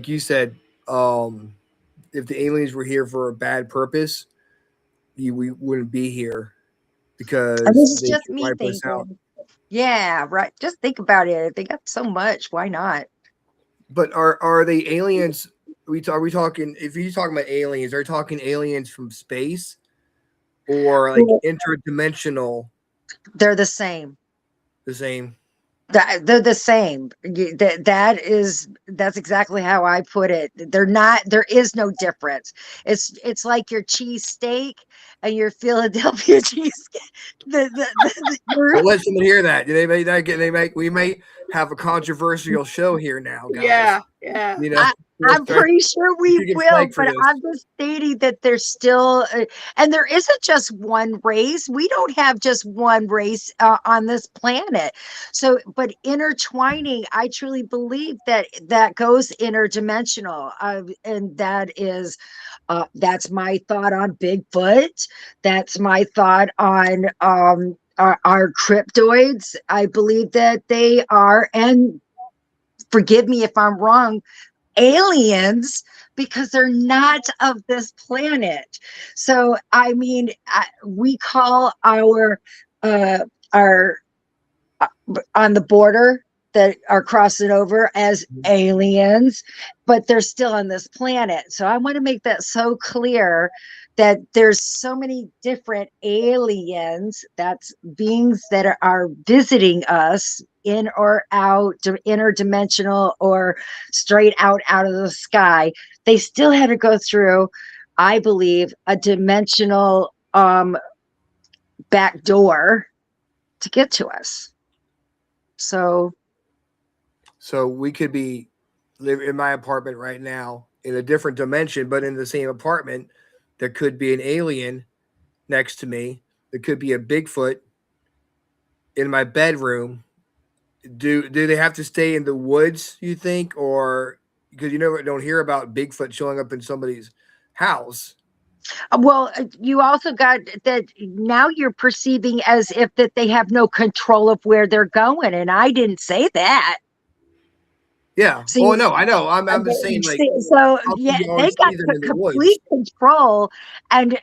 you said, if the aliens were here for a bad purpose, we wouldn't be here because this is just me thinking. Yeah, right. Just think about it. They got so much. Why not? But are they aliens? Are we talking? If you're talking about aliens, are you talking aliens from space or like interdimensional? They're the same. The same. They're the same. That's exactly how I put it. They're not. There is no difference. It's like your cheesesteak and your Philadelphia cheesesteak. I'll let someone hear that. We may have a controversial show here now, guys. Yeah. Yeah. You know, I'm pretty sure we you can will, flag for but this. I'm just stating that there's still, and there isn't just one race. We don't have just one race on this planet. So, but intertwining, I truly believe that that goes interdimensional, and that is, that's my thought on Bigfoot. That's my thought on our cryptoids. I believe that they are, and forgive me if I'm wrong, aliens, because they're not of this planet. So I mean, we call our on the border that are crossing over as aliens, but they're still on this planet. So I want to make that so clear that there's so many different aliens, that's beings that are visiting us in or out, interdimensional or straight out of the sky. They still had to go through, I believe, a dimensional back door to get to us. So we could be living in my apartment right now in a different dimension, but in the same apartment, there could be an alien next to me. There could be a Bigfoot in my bedroom. Do they have to stay in the woods, you think? Or because you never don't hear about Bigfoot showing up in somebody's house. well, you also got that now you're perceiving as if that they have no control of where they're going, and I didn't say that. Yeah. See, Oh no, I know. I'm just saying, like, so how yeah, can you they always got see them in the woods? complete control, and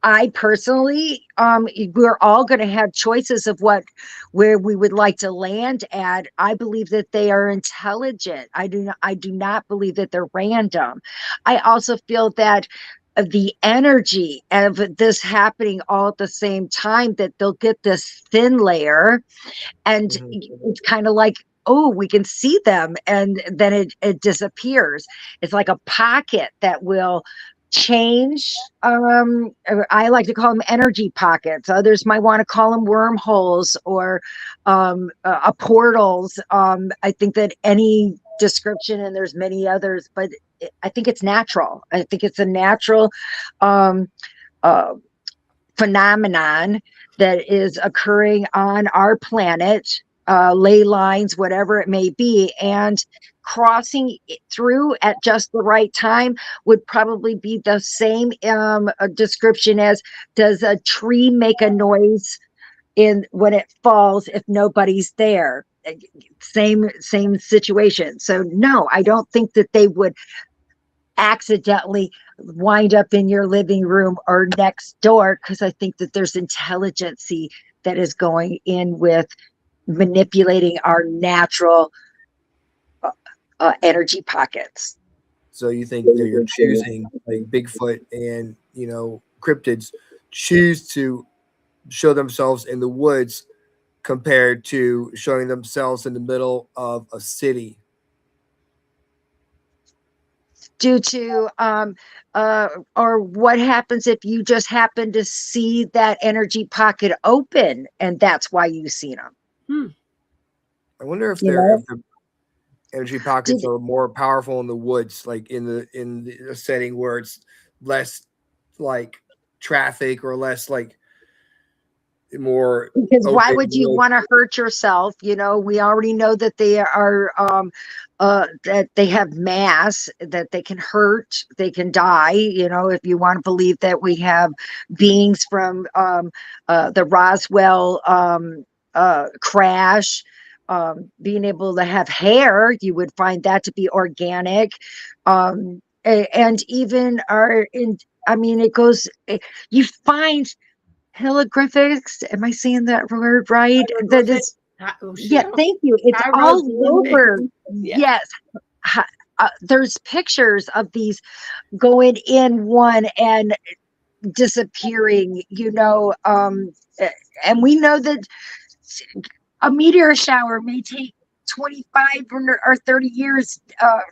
I personally, we're all going to have choices of where we would like to land at. I believe that they are intelligent. I do not believe that they're random. I also feel that the energy of this happening all at the same time, that they'll get this thin layer, and it's kind of like, oh, we can see them, and then it disappears. It's like a pocket that will change. I like to call them energy pockets. Others might want to call them wormholes or portals. I think that any description, and there's many others, but I think it's natural. I think it's a natural um, phenomenon that is occurring on our planet, ley lines, whatever it may be, and crossing through at just the right time would probably be the same description as, does a tree make a noise in when it falls if nobody's there? Same situation. So no, I don't think that they would accidentally wind up in your living room or next door, because I think that there's intelligence that is going in with manipulating our natural energy pockets. So you think that you're choosing, like, Bigfoot and cryptids choose to show themselves in the woods compared to showing themselves in the middle of a city? Due to or what happens if you just happen to see that energy pocket open, and that's why you've seen them? I wonder if the energy pockets are more powerful in the woods, like in the setting where it's less like traffic or less like more. Because why would you want to hurt yourself? We already know that they are that they have mass, that they can hurt, they can die. If you want to believe that we have beings from the Roswell crash, being able to have hair, you would find that to be organic, and even it goes. You find hieroglyphics. Am I saying that word right? That is, yeah. Thank you. It's all over. Yeah. Yes. There's pictures of these going in one and disappearing. And we know that a meteor shower may take 25 or 30 years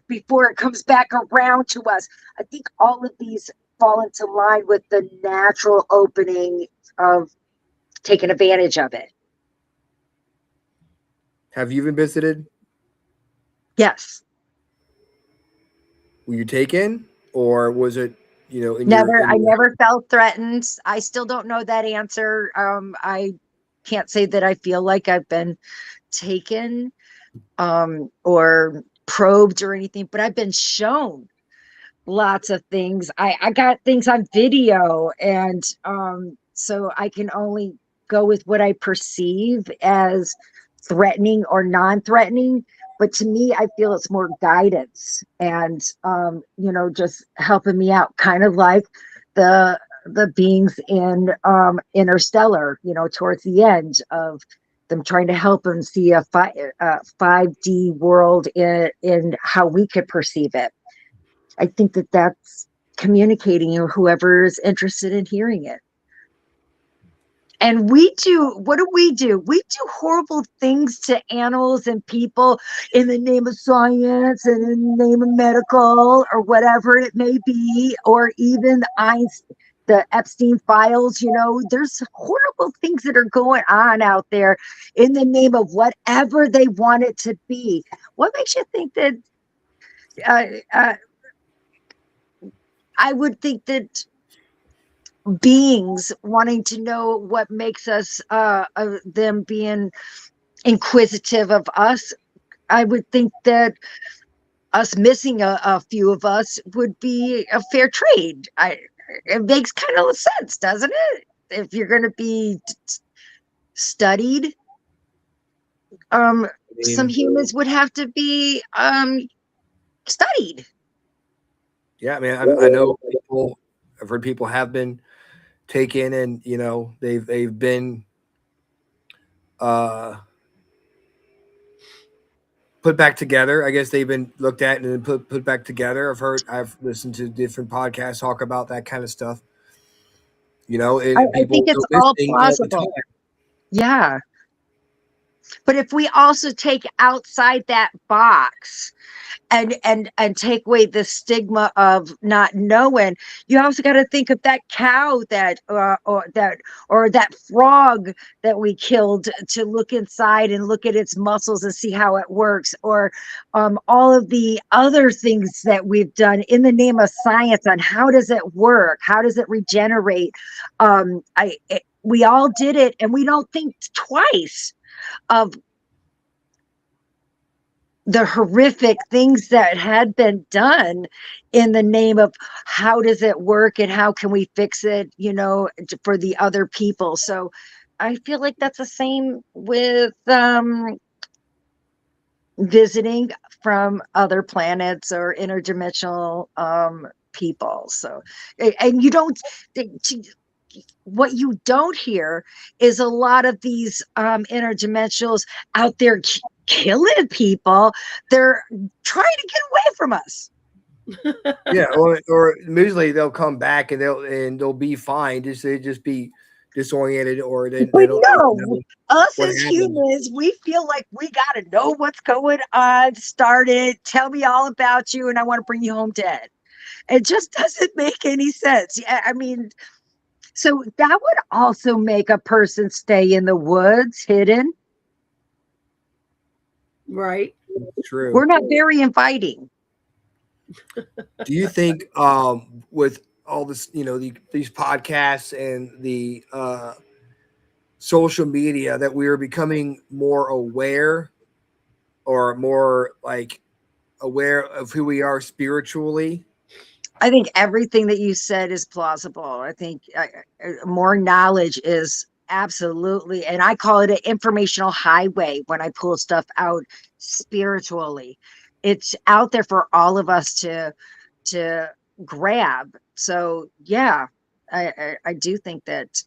before it comes back around to us. I think all of these fall into line with the natural opening of taking advantage of it. Have you been visited? Yes. Were you taken, or was it, I never felt threatened. I still don't know that answer. I can't say that I feel like I've been taken or probed or anything, but I've been shown lots of things. I got things on video, and so I can only go with what I perceive as threatening or non-threatening. But to me, I feel it's more guidance and just helping me out, kind of like the beings in Interstellar, towards the end of them trying to help them see a 5D world in how we could perceive it. I think that that's communicating, whoever is interested in hearing it. And what do? We do horrible things to animals and people in the name of science and in the name of medical or whatever it may be, or even the Epstein files. There's horrible things that are going on out there in the name of whatever they want it to be. What makes you think that I would think that beings wanting to know what makes us them being inquisitive of us, I would think that us missing a few of us would be a fair trade. It makes kind of sense, doesn't it? If you're going to be studied, some humans would have to be studied. Yeah, man, I know people. I've heard people have been taken, and they've been put back together. I guess they've been looked at and then put back together. I've listened to different podcasts talk about that kind of stuff. I think it's all plausible. Yeah. But if we also take outside that box and take away the stigma of not knowing, you also got to think of that cow or that frog that we killed to look inside and look at its muscles and see how it works, or all of the other things that we've done in the name of science on how does it work, how does it regenerate. We all did it, and we don't think twice of the horrific things that had been done in the name of how does it work and how can we fix it, for the other people. So I feel like that's the same with visiting from other planets or interdimensional people. So, and what you don't hear is a lot of these interdimensionals out there killing people. They're trying to get away from us. Yeah, or usually they'll come back and they'll be fine. They just be disoriented, or they don't know. Us as humans, we feel like we got to know what's going on. Start it. Tell me all about you, and I want to bring you home dead. It just doesn't make any sense. I mean, so that would also make a person stay in the woods, hidden. Right. True. We're not very inviting. Do you think with all this, these podcasts and the social media, that we are becoming more aware, or more like aware of who we are spiritually? I think everything that you said is plausible. I think more knowledge is absolutely, and I call it an informational highway when I pull stuff out spiritually. It's out there for all of us to grab. So yeah, I do think that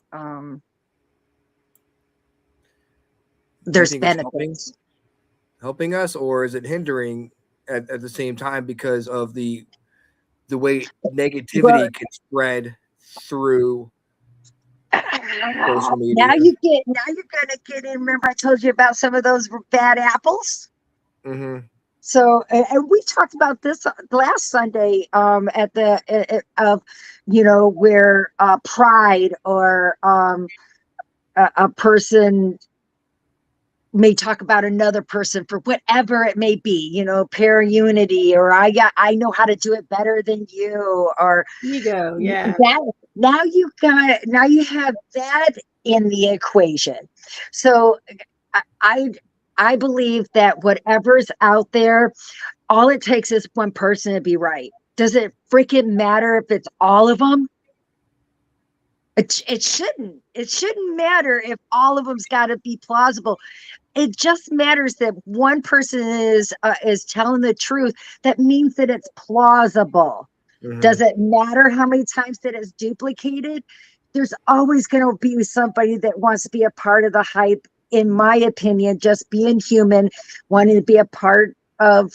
there's benefits. Helping us, or is it hindering at the same time because of the way negativity can spread through social media? Now you're gonna get in. Remember I told you about some of those bad apples? Mm-hmm. So, and we talked about this last Sunday at the where pride or a person may talk about another person for whatever it may be, you know, pair unity, or I know how to do it better than you, or ego. Yeah. that. Now you have that in the equation. So I believe that whatever's out there, all it takes is one person to be right. Does it freaking matter if it's all of them? It shouldn't. It shouldn't matter if all of them's got to be plausible. It just matters that one person is telling the truth. That means that it's plausible. Mm-hmm. Does it matter how many times that it's duplicated? There's always going to be somebody that wants to be a part of the hype. In my opinion, just being human, wanting to be a part of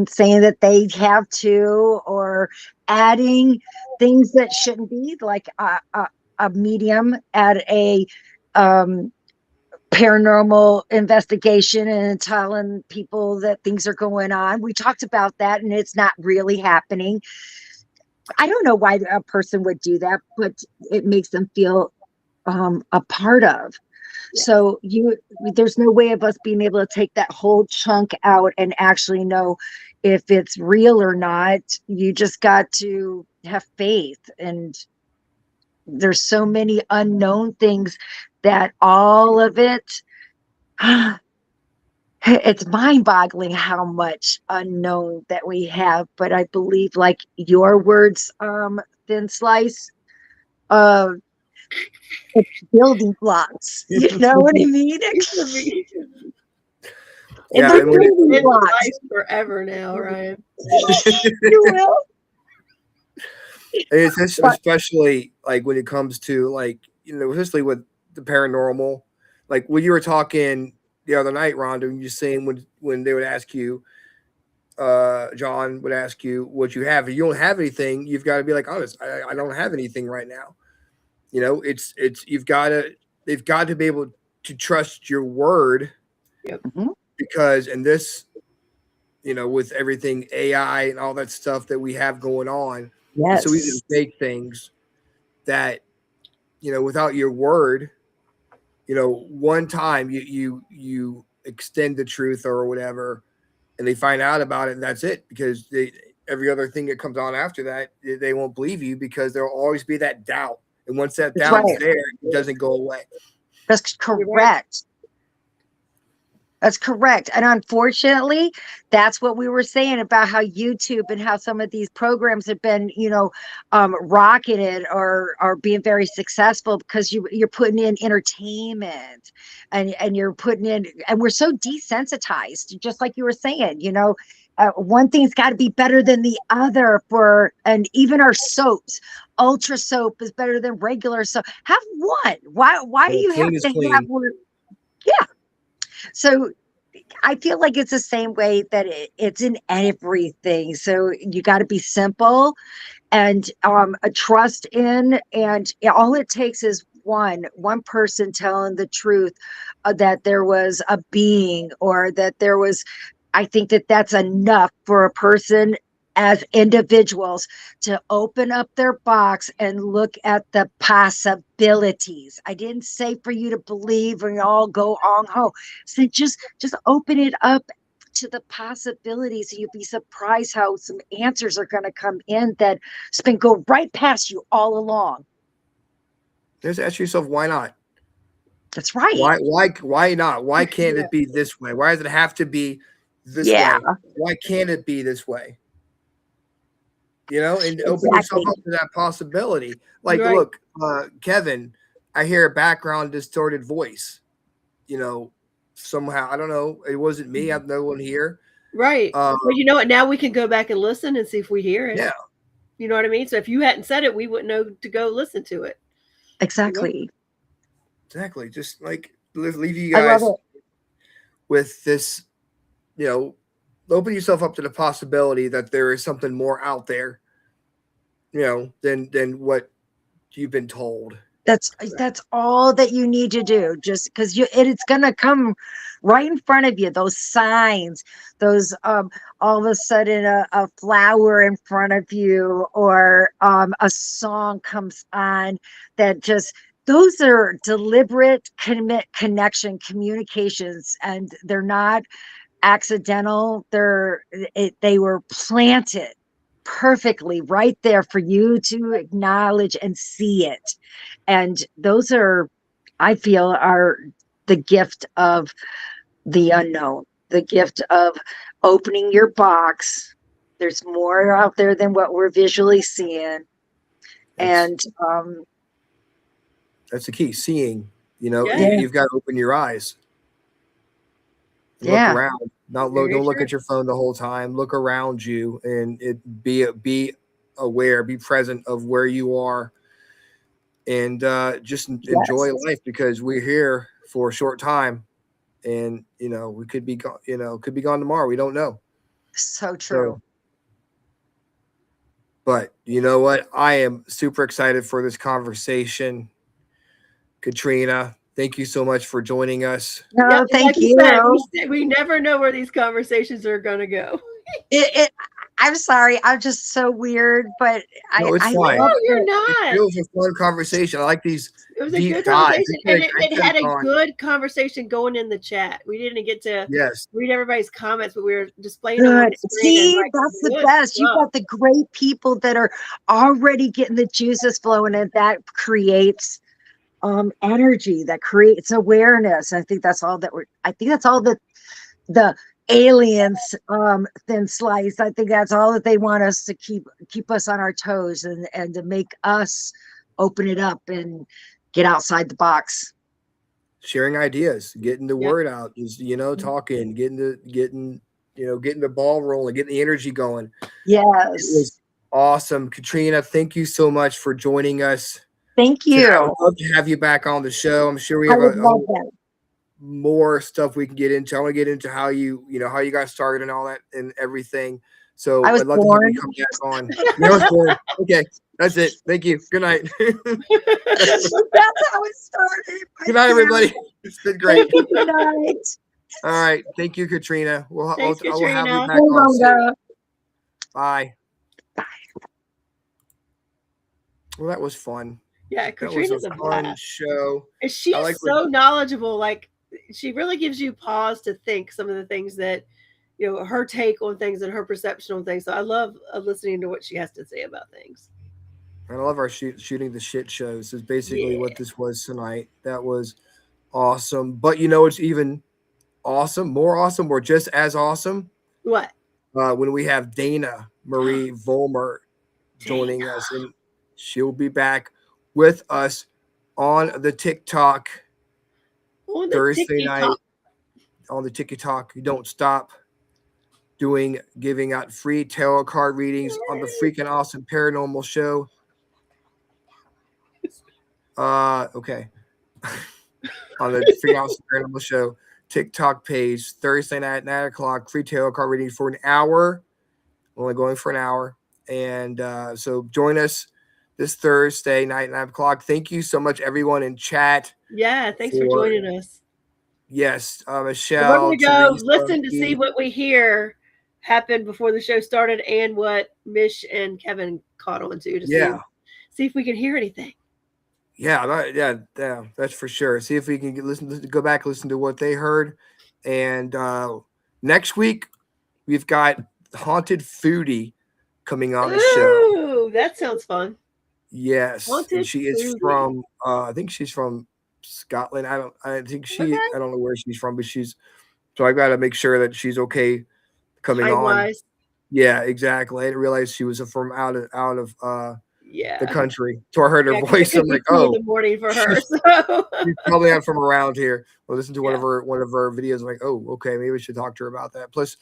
saying that they have to, or adding things that shouldn't be, like a medium at a paranormal investigation and telling people that things are going on. We talked about that, and it's not really happening. I don't know why a person would do that, but it makes them feel a part of. Yeah. So there's no way of us being able to take that whole chunk out and actually know if it's real or not. You just got to have faith, and there's so many unknown things that all of it, it's mind-boggling how much unknown that we have. But I believe, like your words, Thin Slice, it's building blocks. You know what I mean? Yeah, it's building blocks forever now, Ryan. You will. It's especially like when it comes to, like, you know, especially with the paranormal, like when you were talking the other night, Rhonda, and you're saying when they would ask you, John would ask you what you have. If you don't have anything, you've got to be like, honest, I don't have anything right now. You know, they've got to be able to trust your word. Yep. Because in this, you know, with everything AI and all that stuff that we have going on, yes, it's so easy to fake things that, you know, without your word, you know, one time you extend the truth or whatever, and they find out about it, and that's it. Because every other thing that comes on after that, they won't believe you, because there'll always be that doubt. And once that doubt's there, it doesn't go away. That's correct. That's correct. And unfortunately, that's what we were saying about how YouTube and how some of these programs have been, you know, rocketed or being very successful, because you're putting in entertainment and you're putting in, and we're so desensitized, just like you were saying, you know, one thing's got to be better than the other and even our soaps. Ultra soap is better than regular soap. Have one. Why do you have to have one? Yeah. So I feel like it's the same way that it's in everything. So you got to be simple and a trust in, and all it takes is one person telling the truth, that there was a being, or that there was. I think that that's enough for a person as individuals to open up their box and look at the possibilities. I didn't say for you to believe and all go on home. So just open it up to the possibilities. You'll be surprised how some answers are going to come in that spin go right past you all along. Just ask yourself, why not? That's right. Why not? Why can't it be this way? Why does it have to be this way? Why can't it be this way? You know, and open yourself up to that possibility. Like, look, Kevin, I hear a background distorted voice. You know, somehow, I don't know. It wasn't me. I have no one here. Right. But you know what? Now we can go back and listen and see if we hear it. Yeah. You know what I mean? So if you hadn't said it, we wouldn't know to go listen to it. Exactly. You know? Exactly. Just like leave you guys with this, you know, open yourself up to the possibility that there is something more out there, you know, than what you've been told. That's all that you need to do. Just because it's gonna come right in front of you. Those signs, those all of a sudden a flower in front of you, or a song comes on that just those are deliberate connection communications, and they're not accidental. They were planted perfectly right there for you to acknowledge and see it. And those are, I feel, are the gift of the unknown, the gift of opening your box. There's more out there than what we're visually seeing. And that's the key, seeing. Yeah. You've got to open your eyes. Look around. Don't look at your phone the whole time. Look around you and be aware, be present of where you are, and just enjoy life, because we're here for a short time, and we could be gone. Could be gone tomorrow. We don't know. So true. But you know what? I am super excited for this conversation, Katrina. Thank you so much for joining us. No, thank you. We never know where these conversations are going to go. I'm sorry. I'm just so weird, but it's fine. No, you're not. It was a fun conversation. I like these. It was a good conversation, and it had a good conversation going in the chat. We didn't get to read everybody's comments, but we were displaying them on the screen. See, that's the best. You've got the great people that are already getting the juices flowing, and that creates energy, that creates awareness. I think that's all that the aliens thin slice. I think that's all that they want us to keep us on our toes, and to make us open it up and get outside the box. Sharing ideas, getting the word out, is talking, getting the ball rolling, getting the energy going. Yes, it was awesome. Katrina, thank you so much for joining us. Thank you. I'd love to have you back on the show. I'm sure we have more stuff we can get into. I want to get into how you got started and all that and everything. So I'd love to have you come back on. I was born. Okay, that's it. Thank you. Good night. That's how it started. Good night, everybody. It's been great. Good night. All right. Thank you, Katrina. We'll have you Katrina. back on soon. Bye. Well, that was fun. Yeah, Katrina's a fun show. And she's so knowledgeable. Like, she really gives you pause to think some of the things that, her take on things and her perception on things. So I love listening to what she has to say about things. And I love our shooting the shit shows is basically what this was tonight. That was awesome. But it's even more awesome, or just as awesome. What? When we have Dana Marie Vollmer joining us, and she'll be back with us on the TikTok Thursday night. On the TikTok, you don't stop giving out free tarot card readings on the Freakin Awesome Paranormal Show. Okay. On the Freakin Awesome Paranormal Show TikTok page, Thursday night at 9:00, free tarot card readings for an hour. Only going for an hour. And so join us this Thursday night, 9:00. Thank you so much, everyone in chat. Yeah, thanks for joining us. Yes, Michelle. We're going to go listen to see what we hear happened before the show started, and what Mish and Kevin caught on to see if we can hear anything. Yeah, that's for sure. See if we can go back and listen to what they heard. And next week we've got Haunted Foodie coming on the show. Ooh, that sounds fun. Yes, and she is from. I think she's from Scotland. I don't know where she's from, but so I got to make sure that she's okay coming on. Yeah, exactly. I didn't realize she was from out of the country. So I heard her voice. I'm like, oh, the morning for her. She's probably not from around here. We'll listen to one of her videos. I'm like, oh, okay, maybe we should talk to her about that. Plus,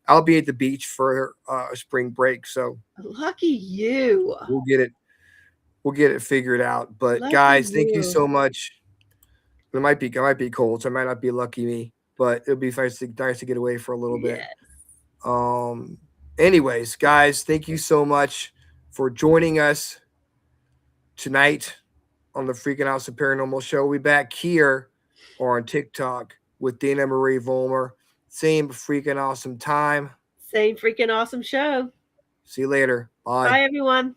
I'll be at the beach for spring break, so lucky you. We'll get it figured out. But guys, thank you so much. It might be cold, so it might not be lucky me, but it'll be nice to get away for a little bit. Anyways, guys, thank you so much for joining us tonight on the Freakin Awesome Paranormal Show. We'll be back here or on TikTok with Dana Marie Vollmer. Same freaking awesome time. Same freaking awesome show. See you later. Bye. Bye, everyone.